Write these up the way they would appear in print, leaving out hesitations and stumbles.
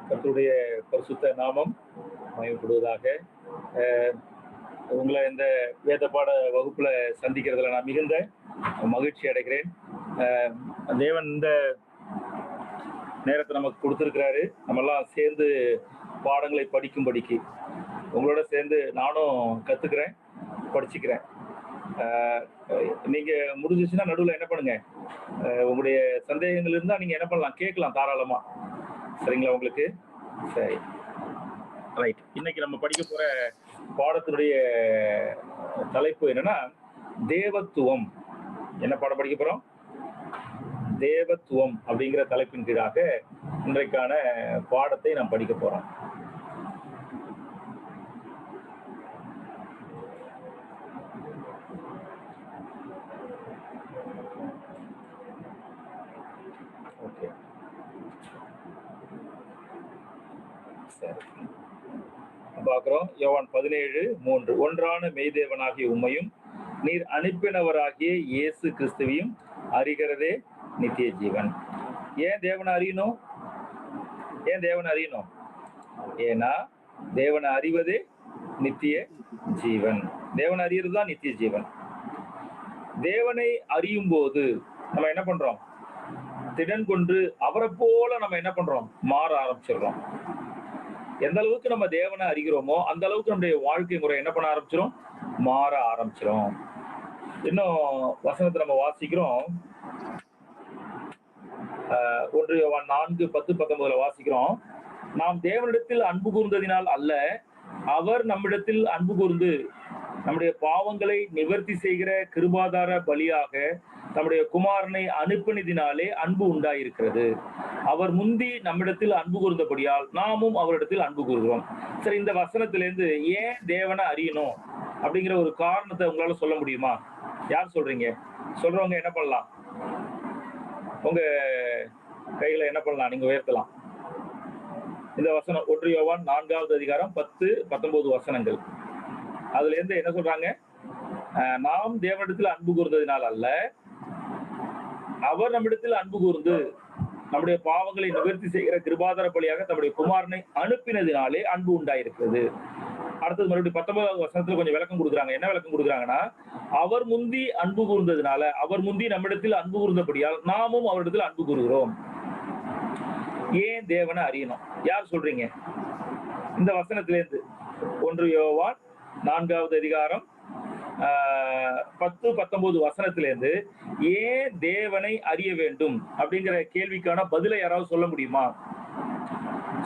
கர்த்தருடைய பரிசுத்த நாமம் மகிமைப்படுவதாக. உங்களை இந்த வேத பாட வகுப்புல சந்திக்கிறதுல நான் மிகுந்த மகிழ்ச்சி அடைகிறேன். தேவன் இந்த நேரத்தை நமக்கு கொடுத்திருக்கிறாரு. நம்ம எல்லாம் சேர்ந்து பாடங்களை படிக்கும்படிக்கு உங்களோட சேர்ந்து நானும் கத்துக்கிறேன், படிச்சுக்கிறேன். நீங்க முடிஞ்சிச்சுன்னா நடுவில் என்ன பண்ணுங்க, உங்களுடைய சந்தேகங்கள் இருந்தா நீங்க என்ன பண்ணலாம், கேட்கலாம் தாராளமா. சரிங்களா உங்களுக்கு? சரி, ரைட். இன்னைக்கு நம்ம படிக்க போற பாடத்தினுடைய தலைப்பு என்னன்னா தேவத்துவம். என்ன பாடம் படிக்க போறோம்? தேவத்துவம் அப்படிங்கிற தலைப்பின் கீழாக இன்றைக்கான பாடத்தை நாம் படிக்க போறோம். பார்க்கிறோம். யோவான் 17:3, ஒன்றான மெய்தேவனாகிய உம்மையும் நீர் அனுப்பினவராகிய இயேசு கிறிஸ்துவையும் அறிகிறதே நித்திய ஜீவன். ஏன் தேவனை அறியணும்? ஏன்னா தேவனை அறிவதே நித்திய ஜீவன். தேவனை அறியறது தான் நித்திய ஜீவன். தேவனை அறியும் போது நம்ம என்ன பண்றோம்? திடன் கொண்டு அவரை போல நம்ம என்ன பண்றோம்? மாற ஆரம்பிச்சிடுறோம். எந்த அளவுக்கு நம்ம தேவனை அறிகிறோமோ அந்த அளவுக்கு நம்முடைய வாழ்க்கை முறை என்ன பண்ண ஆரம்பிச்சிடும்? மாற ஆரம்பிச்சிடும். இன்னும் வசனத்தை நம்ம வாசிக்கிறோம். 1 யோவான் 4:10-19 வாசிக்கிறோம். நாம் தேவனிடத்தில் அன்பு கூர்ந்ததினால் அல்ல, அவர் நம்மிடத்தில் அன்பு கூர்ந்து நம்முடைய பாவங்களை நிவர்த்தி செய்கிற கிருபாதார பலியாக நம்முடைய குமாரனை அனுப்பினதினாலே அன்பு உண்டாயிருக்கிறது. அவர் முந்தி நம்மிடத்தில் அன்பு கூர்ந்தபடியால் நாமும் அவரிடத்தில் அன்பு கூறுகிறோம். சரி, இந்த வசனத்திலிருந்து ஏன் தேவனை அறியணும் அப்படிங்கிற ஒரு காரணத்தை உங்களால சொல்ல முடியுமா? யார் சொல்றீங்க? சொல்றவங்க என்ன பண்ணலாம்? உங்க கையில என்ன பண்ணலாம்? நீங்க உயர்த்தலாம். இந்த வசனம் 1 யோவான் 4வது அதிகாரம் 10-19 வசனங்கள். அதுல இருந்து என்ன சொல்றாங்க? நாம் தேவனிடத்தில் அன்பு கூர்ந்ததினால் அல்ல, அவர் நம்மிடத்தில் அன்பு கூர்ந்து நம்முடைய பாவங்களை நிவர்த்தி செய்கிற கிருபாதார பலியாக நம்முடைய குமாரனை அனுப்பினதினாலே அன்பு உண்டாயிருக்கிறது. அடுத்தது மறுபடியும் 19வது வசனத்துல கொஞ்சம் விளக்கம் கொடுக்குறாங்க. என்ன விளக்கம் கொடுக்குறாங்கன்னா, அவர் முந்தி அன்பு கூர்ந்ததினால, அவர் முந்தி நம்மிடத்தில் அன்பு கூர்ந்தபடியால் நாமும் அவரிடத்தில் அன்பு கூறுகிறோம். ஏன் தேவனை அறியணும்? யார் சொல்றீங்க? இந்த வசனத்திலிருந்து 1 யோவான் 4வது அதிகாரம் 10-19 வசனத்திலிருந்து ஏன் தேவனை அறிய வேண்டும் அப்படிங்கிற கேள்விக்கான பதிலை யாராவது சொல்ல முடியுமா?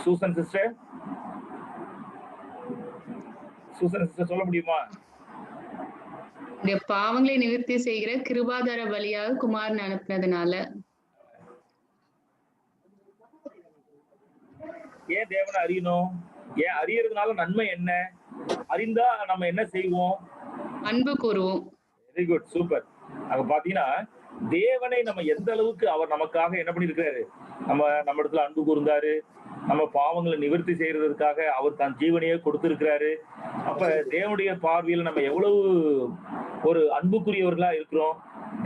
சூசன் சிஸ்டர் சொல்ல முடியுமா? பாவங்களை நிவர்த்தி செய்கிற கிருபாதார பலியாக குமாரன் அனுப்பினதுனால. ஏன் தேவனை அறியணும்? ஏன் அறியறதுனால நன்மை என்ன? அறிந்தா நம்ம என்ன செய்வோம்? அன்பு கூறுவோம். Very good, super. அங்க பாத்தீங்கன்னா தேவனை நம்ம எந்த அளவுக்கு அவர் நமக்காக என்ன பண்ணிருக்காரு? நம்ம இடத்துல அன்பு கூர்ந்தாரு. நம்ம பாவங்களை நிவர்த்தி செய்யறதுக்காக அவர் தன் ஜீவனையே கொடுத்திருக்கிறாரு. அப்ப தேவனுடைய பார்வையில நம்ம எவ்வளவு ஒரு அன்புக்குரியவர்களா இருக்கிறோம்.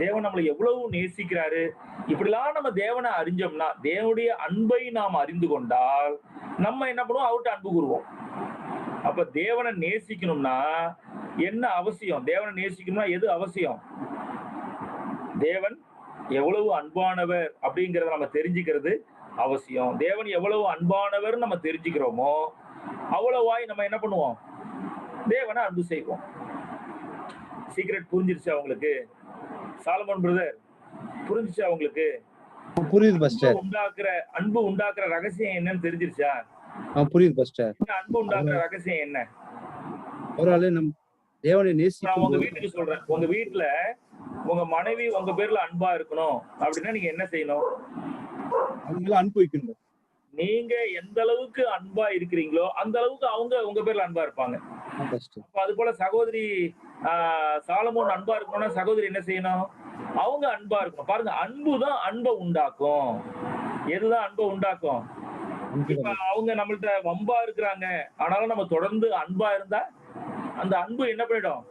தேவன் நம்மளை எவ்வளவு நேசிக்கிறாரு. இப்படிலாம் நம்ம தேவனை அறிஞ்சோம்னா, தேவனுடைய அன்பை நாம் அறிந்து கொண்டால் நம்ம என்ன பண்ணுவோம்? அவர்கிட்ட அன்பு கூறுவோம். அப்ப தேவனை நேசிக்கணும்னா என்ன அவசியம்? தேவனை நேசிக்கணும்னா எது அவசியம்? தேவன் எவ்வளவு அன்பானவர் அப்படிங்கறத நம்ம தெரிஞ்சுக்கிறது அவசியம். தேவன் எவ்வளவு அன்பானவர் நம்ம தெரிஞ்சுக்கிறோமோ அவ்வளவாய் நம்ம என்ன பண்ணுவோம்? தேவனை அன்பு செய்வோம். சீக்ரெட் புரிஞ்சிருச்சா உங்களுக்கு? சாலமோன் பிரதர், புரிஞ்சிச்சா உங்களுக்கு? புரியுது பாஸ்டர். அன்பு உண்டாக்குற ரகசியம் என்னன்னு தெரிஞ்சிருச்சா? புரியுது பாஸ்டர். அன்பு உண்டாக்குற ரகசியம் என்ன? ஒருவேளை நம் தேவனை நேசிக்கும். உங்க வீட்டுக்கு சொல்றேன். உங்க வீட்டுல உங்க மனைவி உங்க பேர்ல அன்பா இருக்கணும் அப்படின்னா நீங்க என்ன செய்யணும்? அவங்கள அன்பு வைக்கணும். நீங்க எந்த அளவுக்கு அன்பா இருக்கிறீங்களோ அந்த அளவுக்கு அவங்க உங்க பேர்ல அன்பா இருப்பாங்க. அது போல சகோதரி சாலமோன் அன்பா இருக்கணும்னா சகோதரி என்ன செய்யணும்? அவங்க அன்பா இருக்கணும். பாருங்க, அன்புதான் அன்பை உண்டாக்கும். எதுதான் அன்பை உண்டாக்கும்? இப்ப அவங்க நம்மள்ட்ட வம்பா இருக்கிறாங்க, ஆனாலும் நம்ம தொடர்ந்து அன்பா இருந்தா அந்த அன்பு என்ன பண்ணிடும்?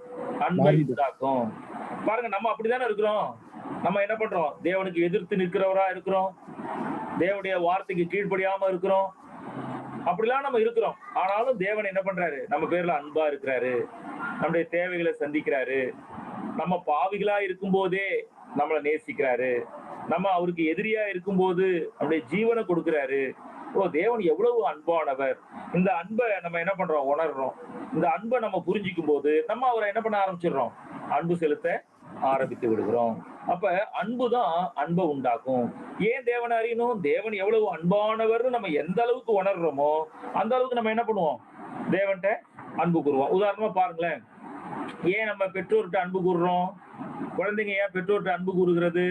அன்பை உண்டாக்கும். பாருங்க, நம்ம அப்படித்தானே இருக்கிறோம். நம்ம என்ன பண்றோம்? தேவனுக்கு எதிர்த்து நிற்கிறவரா இருக்கிறோம். தேவனுடைய வார்த்தைக்கு கீழ்ப்படியாம இருக்கிறோம். அப்படிலாம் நம்ம இருக்கிறோம். ஆனாலும் தேவன் என்ன பண்றாரு? நம்ம பேர்ல அன்பா இருக்கிறாரு, நம்முடைய தேவைகளை சந்திக்கிறாரு, நம்ம பாவிகளா இருக்கும் போதே நம்மளை நேசிக்கிறாரு, நம்ம அவருக்கு எதிரியா இருக்கும்போது நம்முடைய ஜீவனை கொடுக்கிறாரு. ஓ, தேவன் எவ்வளவு அன்பானவர்! இந்த அன்பை நம்ம என்ன பண்றோம்? உணர்றோம். இந்த அன்பை நம்ம புரிஞ்சிக்கும் போது நம்ம அவரை என்ன பண்ண ஆரம்பிச்சிடுறோம்? அன்பு செலுத்த ஆரம்பித்து விடுகிறோம். அப்ப அன்புதான் அன்பை உண்டாக்கும். ஏன் தேவனை அறியணும்? தேவன் எவ்வளவு அன்பானவர்னு நம்ம எந்த அளவுக்கு உணர்றோமோ அந்த அளவுக்கு நம்ம என்ன பண்ணுவோம்? தேவன்கிட்ட அன்பு கூறுவோம். உதாரணமா பாருங்களேன், ஏன் நம்ம பெற்றோர்கிட்ட அன்பு கூறுறோம்? குழந்தைங்க ஏன் பெற்றோர்கிட்ட அன்பு கூறுகிறது?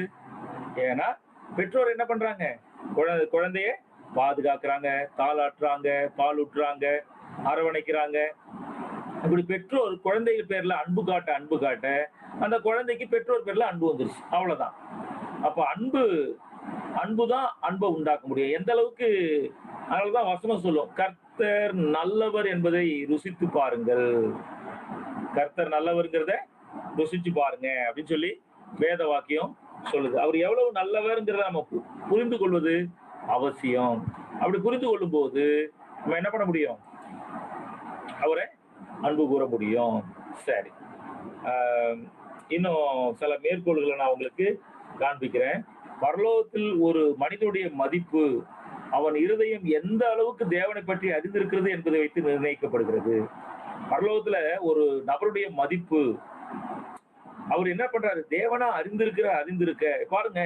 ஏன்னா பெற்றோர் என்ன பண்றாங்க? குழந்தைய பாதுகாக்கிறாங்க, தாளாட்டுறாங்க, பால் ஊட்டுறாங்க, அரவணைக்கிறாங்க. இப்படி பெற்றோர் குழந்தைகள் பேர்ல அன்பு காட்ட அந்த குழந்தைக்கு பெற்றோர் பேர்ல அன்பு வந்துருச்சு. அவ்வளவுதான். அப்ப அன்புதான் அன்பை உண்டாக்க முடியும். எந்த அளவுக்கு? அதனாலதான் வசனம் சொல்லும், கர்த்தர் நல்லவர் என்பதை ருசித்து பாருங்கள். கர்த்தர் நல்லவர்ங்கிறத ருசிச்சு பாருங்க அப்படின்னு சொல்லி வேத வாக்கியம் சொல்லுது. அவர் எவ்வளவு நல்லவர்ங்கிறத நம்ம புரிந்து கொள்வது அவசியம். அப்படி புரிந்து கொள்ளும் போது நம்ம என்ன பண்ண முடியும்? அவரை அன்பு கூற முடியும். சரி, இன்னும் சில மேற்கோள்களை நான் உங்களுக்கு காண்பிக்கிறேன். பரலோகத்தில் ஒரு மனிதனுடைய மதிப்பு அவன் இருதயம் எந்த அளவுக்கு தேவனை பற்றி அறிந்திருக்கிறது என்பதை வைத்து நிர்ணயிக்கப்படுகிறது. பரலோகத்துல ஒரு நபருடைய மதிப்பு, அவர் என்ன பண்றாரு? தேவனா அறிந்திருக்க பாருங்க.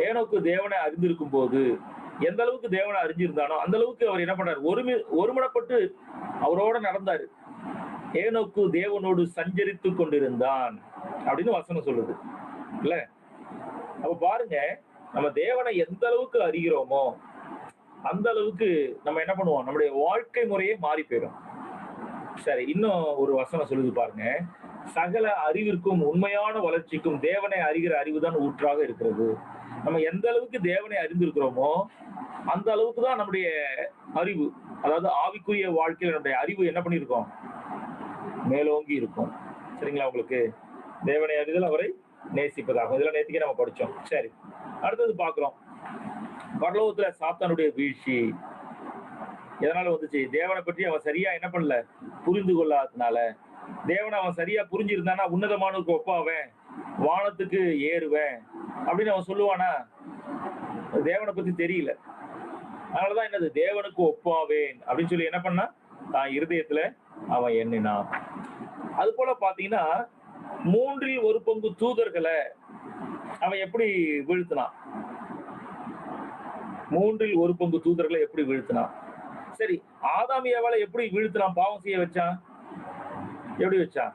ஏனோக்கு தேவனை அறிந்திருக்கும் போது எந்த அளவுக்கு தேவனை அறிஞ்சிருந்தானோ அந்த அளவுக்கு அவர் என்ன பண்றாரு? ஒருமனப்பட்டு அவரோட நடந்தாரு. ஏனோக்கு தேவனோடு சஞ்சரித்து கொண்டிருந்தான் அப்படின்னு வசனம் சொல்லுது இல்ல? அப்ப பாருங்க, நம்ம தேவனை எந்த அளவுக்கு அறிகிறோமோ அந்த அளவுக்கு நம்ம என்ன பண்ணுவோம்? நம்முடைய வாழ்க்கை முறையே மாறி போயிடும். சரி, இன்னும் ஒரு வசனம் சொல்லுது பாருங்க, சகல அறிவிற்கும் உண்மையான வளர்ச்சிக்கும் தேவனை அறிகிற அறிவுதான் ஊற்றாக இருக்கிறது. நம்ம எந்த அளவுக்கு தேவனை அறிந்திருக்கிறோமோ அந்த அளவுக்கு தான் நம்முடைய அறிவு, அதாவது ஆவிக்குரிய வாழ்க்கையில நம்முடைய அறிவு என்ன பண்ணிருக்கோம்? மேலோங்கி இருக்கும். சரிங்களா? உங்களுக்கு தேவனை அறிதல் அவரை நேசிப்பதாகும். இதெல்லாம் நேத்திக்கே நம்ம படிச்சோம். சரி, அடுத்தது பாக்குறோம். பரலோகத்துல சாத்தானுடைய வீழ்ச்சி எதனால வந்துச்சு? தேவனை பற்றி அவன் சரியா என்ன பண்ணல? புரிந்து கொள்ளாததுனால. தேவனை அவன் சரியா புரிஞ்சிருந்தானா உன்னதமானதுக்கு ஒப்பாவேன், வானத்துக்கு ஏறுவேன் அப்படின்னு அவன் சொல்லுவானா? தேவனை பத்தி தெரியல. அதனாலதான் என்னது? தேவனுக்கு ஒப்பாவேன் அப்படின்னு சொல்லி என்ன பண்ணா? தான் இருதயத்துல அவன் எண்ணினான். அது போல பாத்தீங்கன்னா 1/3 தூதர்களை அவன் எப்படி வீழ்த்தினான்? 1/3 தூதர்களை எப்படி வீழ்த்தினான்? சரி, ஆதாம் ஏவாளை எப்படி வீழ்த்தினான்? பாவம் செய்ய வச்சான். எப்படி வச்சான்?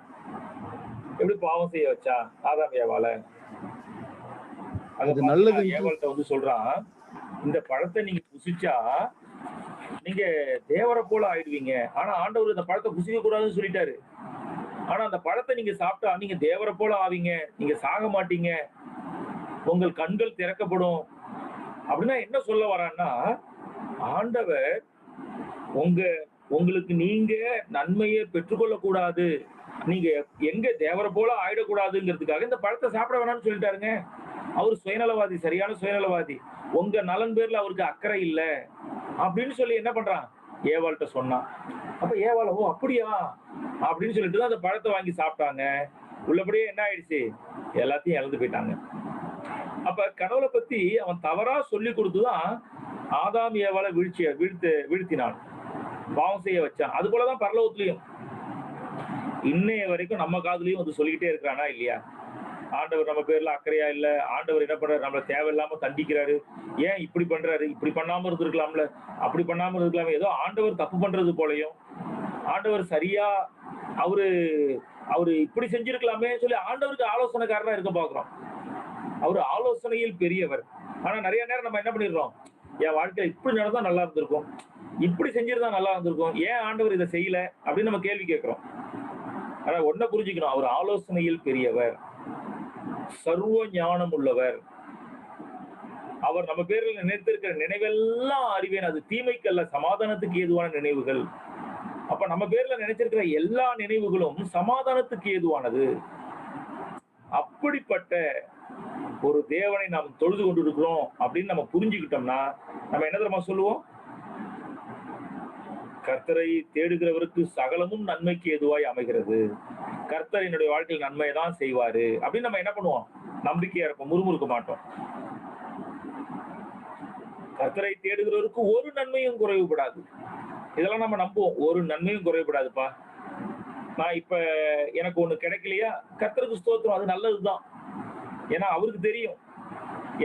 எப்படி பாவம் செய்ய வச்சான் ஆதாம் ஏவாளை? அது நல்லது. ஏவாள்கிட்ட வந்து சொல்றான், இந்த பழத்தை நீங்க புசிச்சா நீங்க தேவரை போல ஆயிடுவீங்க. ஆனா ஆண்டவர் இந்த பழத்தை புசிக்க கூடாதுன்னு சொல்லிட்டாரு. ஆனா அந்த பழத்தை நீங்க சாப்பிட்டா நீங்க தேவரை போல ஆவீங்க, நீங்க சாக மாட்டீங்க, உங்கள் கண்கள் திறக்கப்படும். அப்படின்னா என்ன சொல்ல வரான்னா, ஆண்டவர் உங்களுக்கு நீங்க நன்மையை பெற்றுக்கொள்ள கூடாது, நீங்க எங்க தேவரை போல ஆயிடக்கூடாதுங்கிறதுக்காக இந்த பழத்தை சாப்பிட வேணாம்னு சொல்லிட்டாருங்க. அவர் சுயநலவாதி, சரியான சுயநலவாதி. உங்க நலன் பேர்ல அவருக்கு அக்கறை இல்ல அப்படின்னு சொல்லி என்ன பண்றான்? ஏவாள்கிட்ட சொன்னான். அப்ப ஏவாள், ஓ அப்படியா அப்படின்னு சொல்லிட்டு தான் அந்த பழத்தை வாங்கி சாப்பிட்டாங்க. உள்ளபடியே என்ன ஆயிடுச்சு? எல்லாத்தையும் இழந்து போயிட்டாங்க. அப்ப கடவுளை பத்தி அவன் தவறா சொல்லி கொடுத்துதான் ஆதாம் ஏவாளை வீழ்த்தினான், பாவம் செய்ய வச்சான். அது போலதான் பரலோகத்திலையும் இன்னைய வரைக்கும் நம்ம காதுலயும் வந்து சொல்லிக்கிட்டே இருக்கிறானா இல்லையா? ஆண்டவர் நம்ம பேர்ல அக்கறையா இல்ல, ஆண்டவர் என்ன பண்றாரு? நம்மள தேவையில்லாம தண்டிக்கிறாரு, ஏன் இப்படி பண்றாரு? இப்படி பண்ணாம இருந்திருக்கலாம்ல, அப்படி பண்ணாம இருக்கலாமே. ஏதோ ஆண்டவர் தப்பு பண்றது போலயும், ஆண்டவர் சரியா அவரு இப்படி செஞ்சிருக்கலாமே சொல்லி ஆண்டவருக்கு ஆலோசனைக்காரனா இருக்க பாக்குறோம். அவரு ஆலோசனையில் பெரியவர். ஆனா நிறைய நேரம் நம்ம என்ன பண்ணிடுறோம்? என் வாழ்க்கையில இப்படி நடந்தா நல்லா இருந்திருக்கும், இப்படி செஞ்சிருந்தா நல்லா இருந்திருக்கும், ஏன் ஆண்டவர் இதை செய்யல அப்படின்னு நம்ம கேள்வி கேட்கிறோம். ஆனா ஒன்ன புரிஞ்சுக்கணும், அவர் ஆலோசனையில் பெரியவர், சர்வ ஞானம் உள்ளவர். அவர் நம்ம பேரில் நினைத்திருக்கிற நினைவெல்லாம் அறிவேன், அது தீமைக்கு அல்ல சமாதானத்துக்கு ஏதுவான நினைவுகள். அப்ப நம்ம பேர்ல நினைச்சிருக்கிற எல்லா நினைவுகளும் சமாதானத்துக்கு ஏதுவானது. அப்படிப்பட்ட ஒரு தேவனை நாம் தொழுது கொண்டிருக்கிறோம் அப்படின்னு நம்ம புரிஞ்சுக்கிட்டோம்னா நம்ம என்ன தெரியுமா சொல்லுவோம்? கர்த்தரை தேடுகிறவருக்கு சகலமும் நன்மைக்கு எதுவாய் அமைகிறது. கர்த்தர் என்னுடைய வாழ்க்கையில் நன்மையை தான் செய்வாரு அப்படின்னு நம்ம என்ன பண்ணுவோம்? நம்பிக்கையா இருப்போம், முறுமுறுக்க மாட்டோம். கர்த்தரை தேடுகிறவருக்கு ஒரு நன்மையும் குறைவுபடாது. இதெல்லாம் நம்ம நம்புவோம். ஒரு நன்மையும் குறைவுபடாதுப்பா. நான் இப்ப எனக்கு ஒண்ணு கிடைக்கலையா, கர்த்தருக்கு ஸ்தோத்திரம், அது நல்லதுதான். ஏன்னா அவருக்கு தெரியும்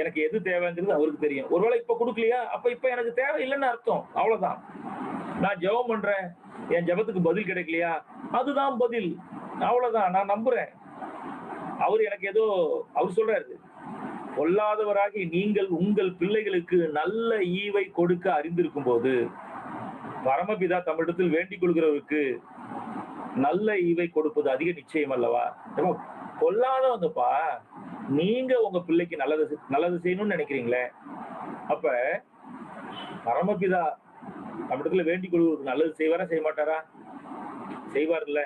எனக்கு எது தேவைங்கிறது அவருக்கு தெரியும். ஒருவேளை இப்ப கொடுக்கலையா, அப்ப இப்ப எனக்கு தேவை இல்லைன்னு அர்த்தம், அவ்வளவுதான். நான் ஜெபம் பண்றேன், என் ஜெபத்துக்கு பதில் கிடைக்கலையா, அதுதான் பதில், அவ்வளவுதான். நான் நம்புறேன். அவர் எனக்கு ஏதோ அவர் சொல்றாரு, பொல்லாதவராகி நீங்கள் உங்கள் பிள்ளைகளுக்கு நல்ல ஈவை கொடுக்க அறிந்திருக்கும் போது பரமபிதா தமிழத்தில் வேண்டிக் கொள்கிறவருக்கு நல்ல ஈவை கொடுப்பது அதிக நிச்சயம் அல்லவா? பொல்லாதவங்கப்பா, நீங்க உங்க பிள்ளைக்கு நல்லது செய்யணும்னு நினைக்கிறீங்களே, அப்ப பரமபிதா நம்மிடத்துல வேண்டிக் கொள்வதற்கு நல்லது செய்வாரா செய்ய மாட்டாரா? செய்வார்ல.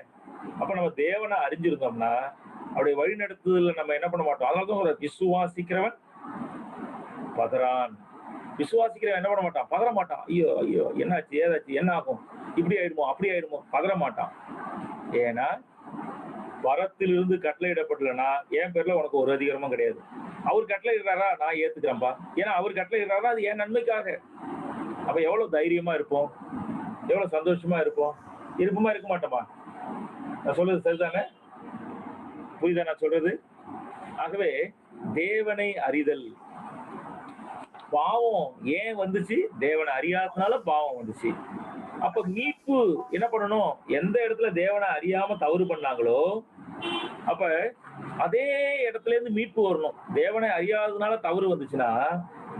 அப்ப நம்ம தேவனை அறிஞ்சிருந்தோம்னா அவருடைய வழி நடத்துதல நம்ம என்ன பண்ண மாட்டோம். அதனாலதான் விசுவாசிக்கிறவன் பதறான். விசுவாசிக்கிறவன் என்ன பண்ண மாட்டான்? பதற மாட்டான். ஐயோ ஐயோ என்னாச்சு, ஏதாச்சு, என்ன ஆகும், இப்படி ஆயிடுமோ அப்படி ஆயிடுமோ, பதற மாட்டான். ஏன்னா வரத்திலிருந்து கட்டளையிடப்படலன்னா என் பேர்ல உனக்கு ஒரு அதிகாரமும் கிடையாது. அவர் கட்டளை இடுறாரா, நான் ஏத்துக்கிறேன்பா. ஏன்னா அவர் கட்டளை இடுறாரா, அது என் நன்மைக்காக. அப்ப எவ்வளவு தைரியமா இருப்போம், எவ்வளவு சந்தோஷமா இருப்போம், இருப்போமா இருக்க மாட்டோமா? நான் சொல்றது சரிதானே? புரியுதா நான் சொல்றது? ஆகவே தேவனை அறிதல். பாவம் ஏன் வந்துச்சு? தேவனை அறியாதனால பாவம் வந்துச்சு. அப்ப மீட்பு என்ன பண்ணணும்? எந்த இடத்துல தேவனை அறியாம தவறு பண்ணாங்களோ அப்ப அதே இடத்துல இருந்து மீட்பு வரணும். தேவனை அறியாததுனால தவறு வந்துச்சுன்னா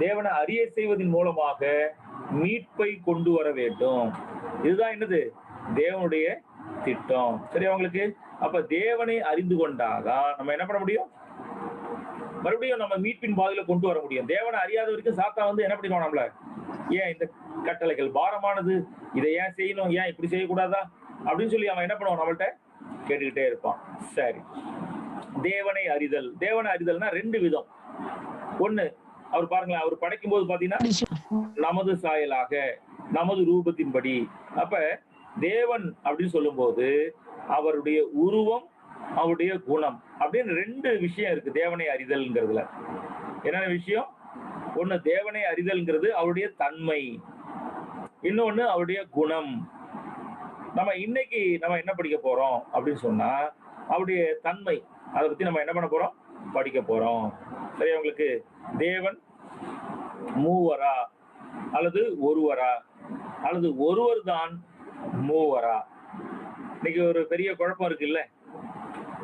தேவனை அறிய செய்வதன் மூலமாக மீட்பை கொண்டு வர வேண்டும். இதுதான் என்னது? தேவனுடைய திட்டம். சரி அவங்களுக்கு? அப்ப தேவனை அறிந்து கொண்டாதான் நம்ம என்ன பண்ண முடியும்? மறுபடியும் நம்ம மீட்பின் பாதையில கொண்டு வர முடியும். தேவனை அறியாத வரைக்கும் சாத்தா வந்து என்ன பண்ணிடுவோம் நம்மள, ஏன் இந்த கட்டளைகள் பாரமானது, இதை ஏன் செய்யணும், ஏன் இப்படி செய்யக்கூடாதா அப்படின்னு சொல்லி அவன் என்ன பண்ணுவான், நம்மள்ட்ட கேட்டுக்கிட்டே இருப்பான். சரி, தேவனை அறிதல். தேவனை அறிதல்னா ரெண்டு விதம். ஒண்ணு, அவர் பாருங்களேன், அவர் படைக்கும் போது பாத்தீங்கன்னா நமது சாயலாக, நமது ரூபத்தின்படி. அப்ப தேவன் அப்படின்னு சொல்லும் போது அவருடைய உருவம், அவருடைய குணம் அப்படின்னு ரெண்டு விஷயம் இருக்கு தேவனை அறிதல்ங்கிறதுல. என்னென்ன விஷயம்? ஒண்ணு தேவனை அறிதல்ங்கிறது அவருடைய தன்மை, இன்னொன்னு அவருடைய குணம். நம்ம இன்னைக்கு நம்ம என்ன படிக்க போறோம் அப்படின்னு சொன்னா அவருடைய தன்மை, அதை பத்தி நம்ம என்ன பண்ண போறோம்? படிக்க போறோம். சரி உங்களுக்கு? தேவன் மூவரா அல்லது ஒருவரா அல்லது ஒருவர் தான் மூவரா? இன்னைக்கு ஒரு பெரிய குழப்பம் இருக்கு இல்ல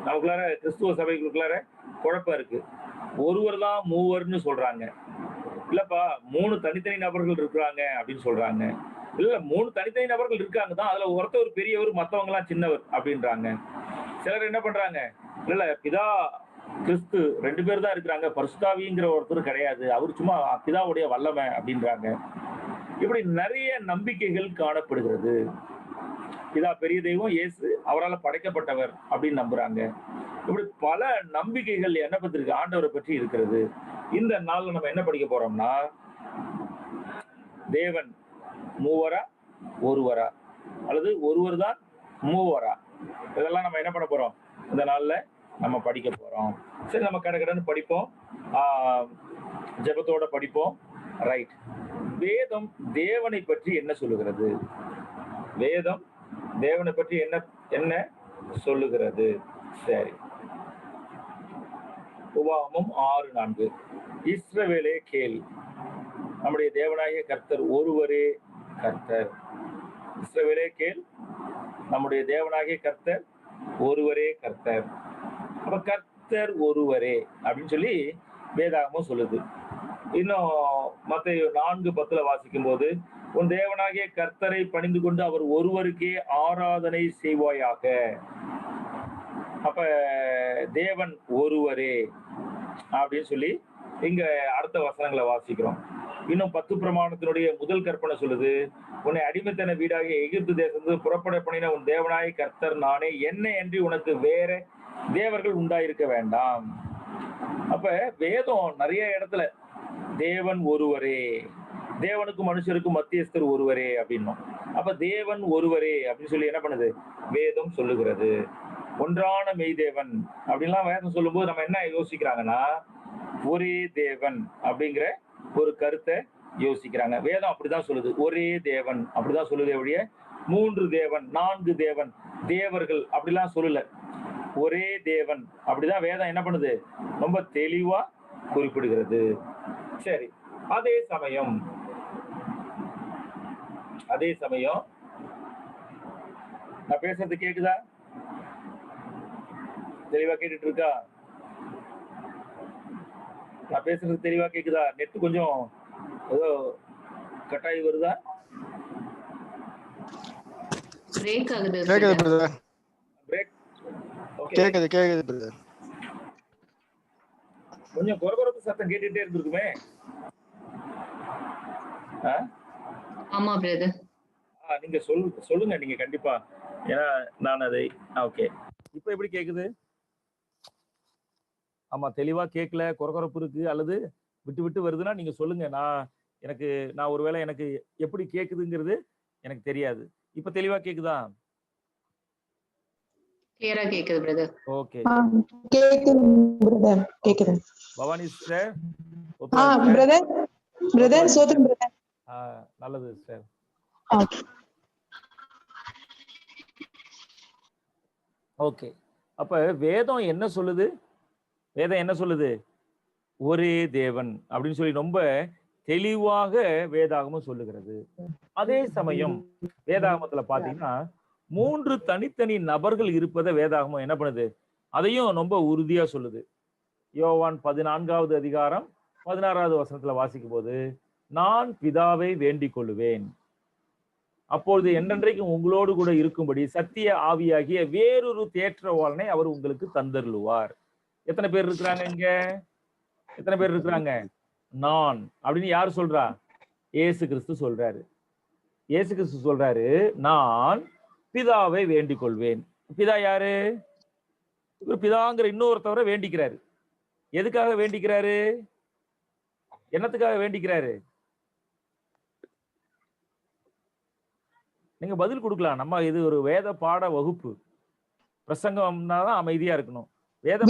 நமக்குள்ளார, கிறிஸ்துவ சபைகளுக்குள்ளார குழப்பம் இருக்கு. ஒருவர் தான் மூவர்னு சொல்றாங்க. இல்லப்பா, 3 தனித்தனி நபர்கள் இருக்கிறாங்க அப்படின்னு சொல்றாங்க. இல்ல, 3 தனித்தனி நபர்கள் இருக்காங்க தான், அதுல ஒருத்தர் பெரியவர், மத்தவங்க எல்லாம் சின்னவர் அப்படின்றாங்க. சிலர் என்ன பண்றாங்க, இல்ல பிதா கிறிஸ்து 2 பேர் தான் இருக்கிறாங்க, பரிசுத்தாவிங்கிற ஒருத்தர் கிடையாது, அவர் சும்மா பிதாவுடைய வல்லமை அப்படின்றாங்க. இப்படி நிறைய நம்பிக்கைகள் காணப்படுகிறது. பிதா பெரிய தெய்வம், இயேசு அவரால் படைக்கப்பட்டவர் அப்படின்னு நம்புறாங்க. இப்படி பல நம்பிக்கைகள் என்ன பத்தி இருக்கு, ஆண்டவரை பற்றி இருக்கிறது. இந்த நாள்ல நம்ம என்ன படிக்க போறோம்னா, தேவன் மூவரா ஒருவரா அல்லது ஒருவர் தான் மூவரா, இதெல்லாம் நம்ம என்ன பண்ண போறோம் இந்த நாள்ல நம்ம படிக்க போறோம். சரி, நம்ம கடகடன்னு படிப்போம், ஜெபத்தோட படிப்போம். ரைட். வேதம் தேவனை பற்றி என்ன சொல்லுகிறது? வேதம் தேவனை பற்றி என்ன என்ன சொல்லுகிறது? சரி, உபாகமம் 6:4. இஸ்ரவேலே கேள், நம்முடைய தேவனாகிய கர்த்தர் ஒருவரே கர்த்தர். இஸ்ரவேலே கேள், நம்முடைய தேவனாகிய கர்த்தர் ஒருவரே கர்த்தர். அப்ப கர்த்தர் ஒருவரே அப்படின்னு சொல்லி வேதாகமும் சொல்லுது. இன்னும் மத்தேயு 4:10 வாசிக்கும் போது, உன் தேவனாகிய கர்த்தரை பணிந்து கொண்டு அவர் ஒருவருக்கே ஆராதனை செய்வாயாக. அப்ப தேவன் ஒருவரே அப்படின்னு சொல்லி இங்க அடுத்த வசனங்களை வாசிக்கிறோம். இன்னும் 10 பிரமாணத்தினுடைய முதல் கற்பனை சொல்லுது, உன்னை அடிமைத்தன வீடாகிய எகிப்து தேசத்து புறப்பட பண்ணின உன் தேவனாகிய கர்த்தர் நானே, என்னை அன்றி உனக்கு வேற தேவர்கள் உண்டாயிருக்க வேண்டாம். அப்ப வேதம் நிறைய இடத்துல தேவன் ஒருவரே தேவனுக்கும் மனுஷருக்கும் மத்தியஸ்தர் ஒருவரே அப்படின்னும். அப்ப தேவன் ஒருவரே அப்படின்னு சொல்லி என்ன பண்ணுது வேதம் சொல்லுகிறது. ஒன்றான மெய்தேவன் அப்படின்லாம் வேதம் சொல்லும்போது நம்ம என்ன யோசிக்கிறாங்கன்னா ஒரே தேவன் அப்படிங்கிற ஒரு கருத்தை யோசிக்கிறாங்க. வேதம் அப்படிதான் சொல்லுது, ஒரே தேவன் அப்படிதான் சொல்லுதே ஒழிய 3 தேவன் 4 தேவன் தேவர்கள் அப்படிலாம் சொல்லல. ஒரே தேவன் அப்படிதான் வேதம் என்ன பண்ணுது ரொம்ப தெளிவா குறிப்பிடுகிறது. சரி, அதே சமயம் நான் பேசுறது கேக்குதா? தெளிவா கேட்டுட்டு இருக்கா? நான் பேசுறது தெளிவா கேக்குதா? நெட் கொஞ்சம் ஏதோ கட்டாயி வருதா? பிரேக் ஆகுது கேக்குது பிரதர். பிரேக். ஓகே, கேக்குது பிரதர். கொஞ்சம் கொரகொரப்பு சத்தம் கேட்டுட்டே இருந்திருக்குமே. ஆமா பிரதர். நீங்க சொல்லுங்க நீங்க கண்டிப்பா. ஏன்னா நான் அதை ஓகே. இப்போ எப்படி கேக்குது? ஆமா, தெளிவா கேட்கல, கொரகொரப்பு இருக்கு அல்லது விட்டு விட்டு வருதுன்னா நீங்க சொல்லுங்க. நான் ஒருவேளை எனக்கு எப்படி கேக்குதுங்கிறது எனக்கு தெரியாது. இப்ப தெளிவா கேக்குதா? கிளியரா கேக்குது பிரதர். ஓகே, கேக்குது பிரதர், கேக்குது. Bhavani sister. Brother Sodhan brother. நல்லது சிஸ்டர். ஓகே, அப்ப வேதம் என்ன சொல்லுது? ஒரே தேவன் அப்படின்னு சொல்லி ரொம்ப தெளிவாக வேதாகமம் சொல்லுகிறது. அதே சமயம் வேதாகமத்துல பாத்தீங்கன்னா 3 தனித்தனி நபர்கள் இருப்பதை வேதாகமம் என்ன பண்ணுது அதையும் ரொம்ப உறுதியா சொல்லுது. யோவான் 14வது அதிகாரம் 16வது வசனத்துல வாசிக்கும் போது, நான் பிதாவை வேண்டிக் கொள்ளுவேன், அப்பொழுது என்றென்றைக்கும் உங்களோடு கூட இருக்கும்படி சத்திய ஆவியாகிய வேறொரு தேற்றவாளனை அவர் உங்களுக்கு தந்தருளுவார். எத்தனை பேர் இருக்கிறாங்க இங்க? எத்தனை பேர் இருக்கிறாங்க? நான் அப்படின்னு யாரு சொல்றா? இயேசு கிறிஸ்து சொல்றாரு. நான் பிதாவை வேண்டிக் கொள்வேன். பிதா யாரு? இவர் பிதாங்கிற இன்னொருத்தவரை வேண்டிக்கிறாரு. எதுக்காக வேண்டிக்கிறாரு? என்னத்துக்காக வேண்டிக்கிறாரு? நீங்க பதில் கொடுக்கலாம். நம்ம இது ஒரு வேத பாட வகுப்பு. பிரசங்கம்னா தான் அமைதியா இருக்கணும்.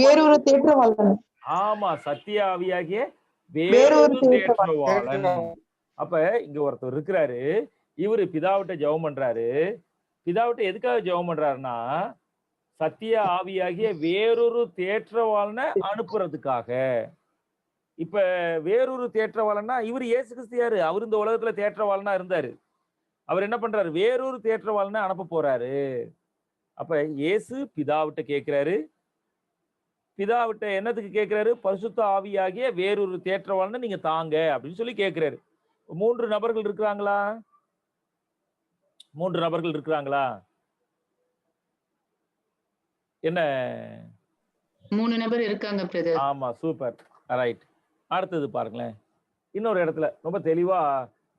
வேறொரு தேற்றவாளன். ஆமா, சத்திய ஆவியாகிய வேறொரு தேற்றவாளன். அப்ப இங்க ஒருத்தர் இருக்கிறாரு, இவரு பிதாவிட்ட ஜெபம் பண்றாரு. பிதாவிட்ட எதுக்காக ஜெபம் பண்றாருன்னா, சத்திய ஆவியாகிய வேறொரு தேற்றவாளனை அனுப்புறதுக்காக. இப்ப வேறொரு தேற்றவாளன்னா இவர் இயேசு கிறிஸ்து யாரு? அவர் இந்த உலகத்துல தேற்றவாளனா இருந்தாரு. அவர் என்ன பண்றாரு? வேறொரு தேற்றவாளனை அனுப்ப போறாரு. அப்ப இயேசு பிதாவிட்ட கேட்கிறாரு. பிதாவிட்ட என்னத்துக்கு கேட்கிறாரு? பரிசுத்த ஆவியாகிய வேறொரு தேற்றவாளனை நீங்க தாங்க அப்படின்னு சொல்லி கேட்கிறாரு. 3 நபர்கள் இருக்கிறாங்களா? 3 நபர்கள் இருக்கிறாங்களா? என்ன? 3 நபர் இருக்காங்க பிரதர். ஆமா, சூப்பர், ரைட். அடுத்தது பாருங்களேன், இன்னொரு இடத்துல ரொம்ப தெளிவா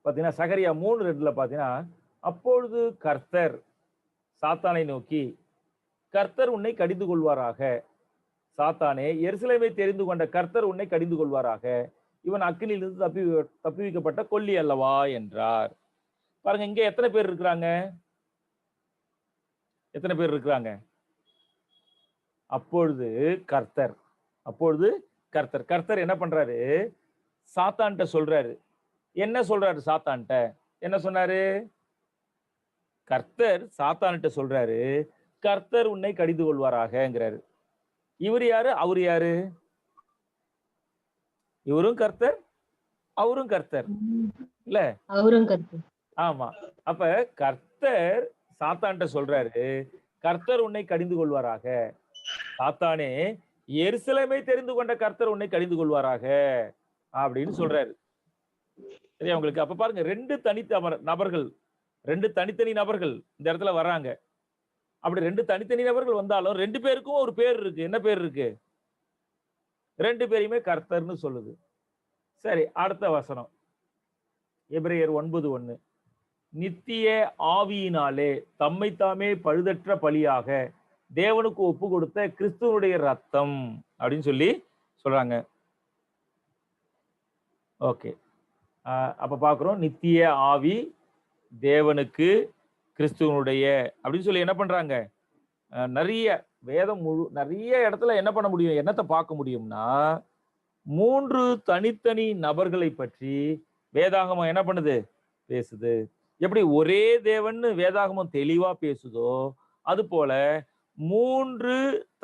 பாத்தீங்கன்னா சகரியா 3:2 பாத்தீங்கன்னா, அப்பொழுது கர்த்தர் சாத்தானை நோக்கி, கர்த்தர் உன்னை கடிந்து கொள்வாராக, சாத்தானே எருசலேமை தெரிந்து கொண்ட கர்த்தர் உன்னை கடிந்து கொள்வாராக, இவன் அக்கினியிலிருந்து தப்புவிக்கப்பட்ட கொல்லி அல்லவா என்றார். பாருங்க, இங்க எத்தனை பேர் இருக்கிறாங்க? அப்பொழுது கர்த்தர் என்ன பண்றாரு? சாத்தான்ட்ட சொல்றாரு. என்ன சொல்றாரு? சாத்தான்ட்ட என்ன சொன்னாரு? கர்த்தர் சாத்தான்ட்ட சொல்றாரு, கர்த்தர் உன்னை கடிந்து கொள்வாராகங்கிறாரு. இவர் யாரு? அவரு யாரு? இவரும் கர்த்தர், அவரும் கர்த்தர் இல்ல? அவரும் கர்த்தர். ஆமா. அப்ப கர்த்தர் சாத்தான்ட்ட சொல்றாரு, கர்த்தர் உன்னை கடிந்து கொள்வாராக, சாத்தானே எருசலேமை தெரிந்து கொண்ட கர்த்தர் உன்னை கடிந்து கொள்வாராக அப்படின்னு சொல்றாரு. சரியா உங்களுக்கு? அப்ப பாருங்க, 2 தனித்தனி நபர்கள் இந்த இடத்துல வர்றாங்க. அப்படி 2 தனித்தனி நபர்கள் வந்தாலும் 2 பேருக்கும் ஒரு பேர் இருக்கு. என்ன பேர் இருக்கு? 2 பேரையுமே கர்த்தர்னு சொல்லுது. சரி, அடுத்த வசனம் எபிரேயர் 9:1, நித்திய ஆவியினாலே தம்மை தாமே பழுதற்ற பலியாக தேவனுக்கு ஒப்பு கொடுத்த கிறிஸ்துவனுடைய ரத்தம் அப்படின்னு சொல்லி சொல்றாங்க. ஓகே, அப்ப பாக்குறோம் நித்திய ஆவி தேவனுக்கு கிறிஸ்துவனுடைய அப்படின்னு சொல்லி என்ன பண்றாங்க, நிறைய வேதம் நிறைய இடத்துல என்ன பண்ண முடியும், என்னத்தை பார்க்க முடியும்னா 3 தனித்தனி நபர்களை பற்றி வேதாகமம் என்ன பண்ணுது, பேசுது. எப்படி ஒரே தேவன் வேதாகமம் தெளிவா பேசுதோ அது போல 3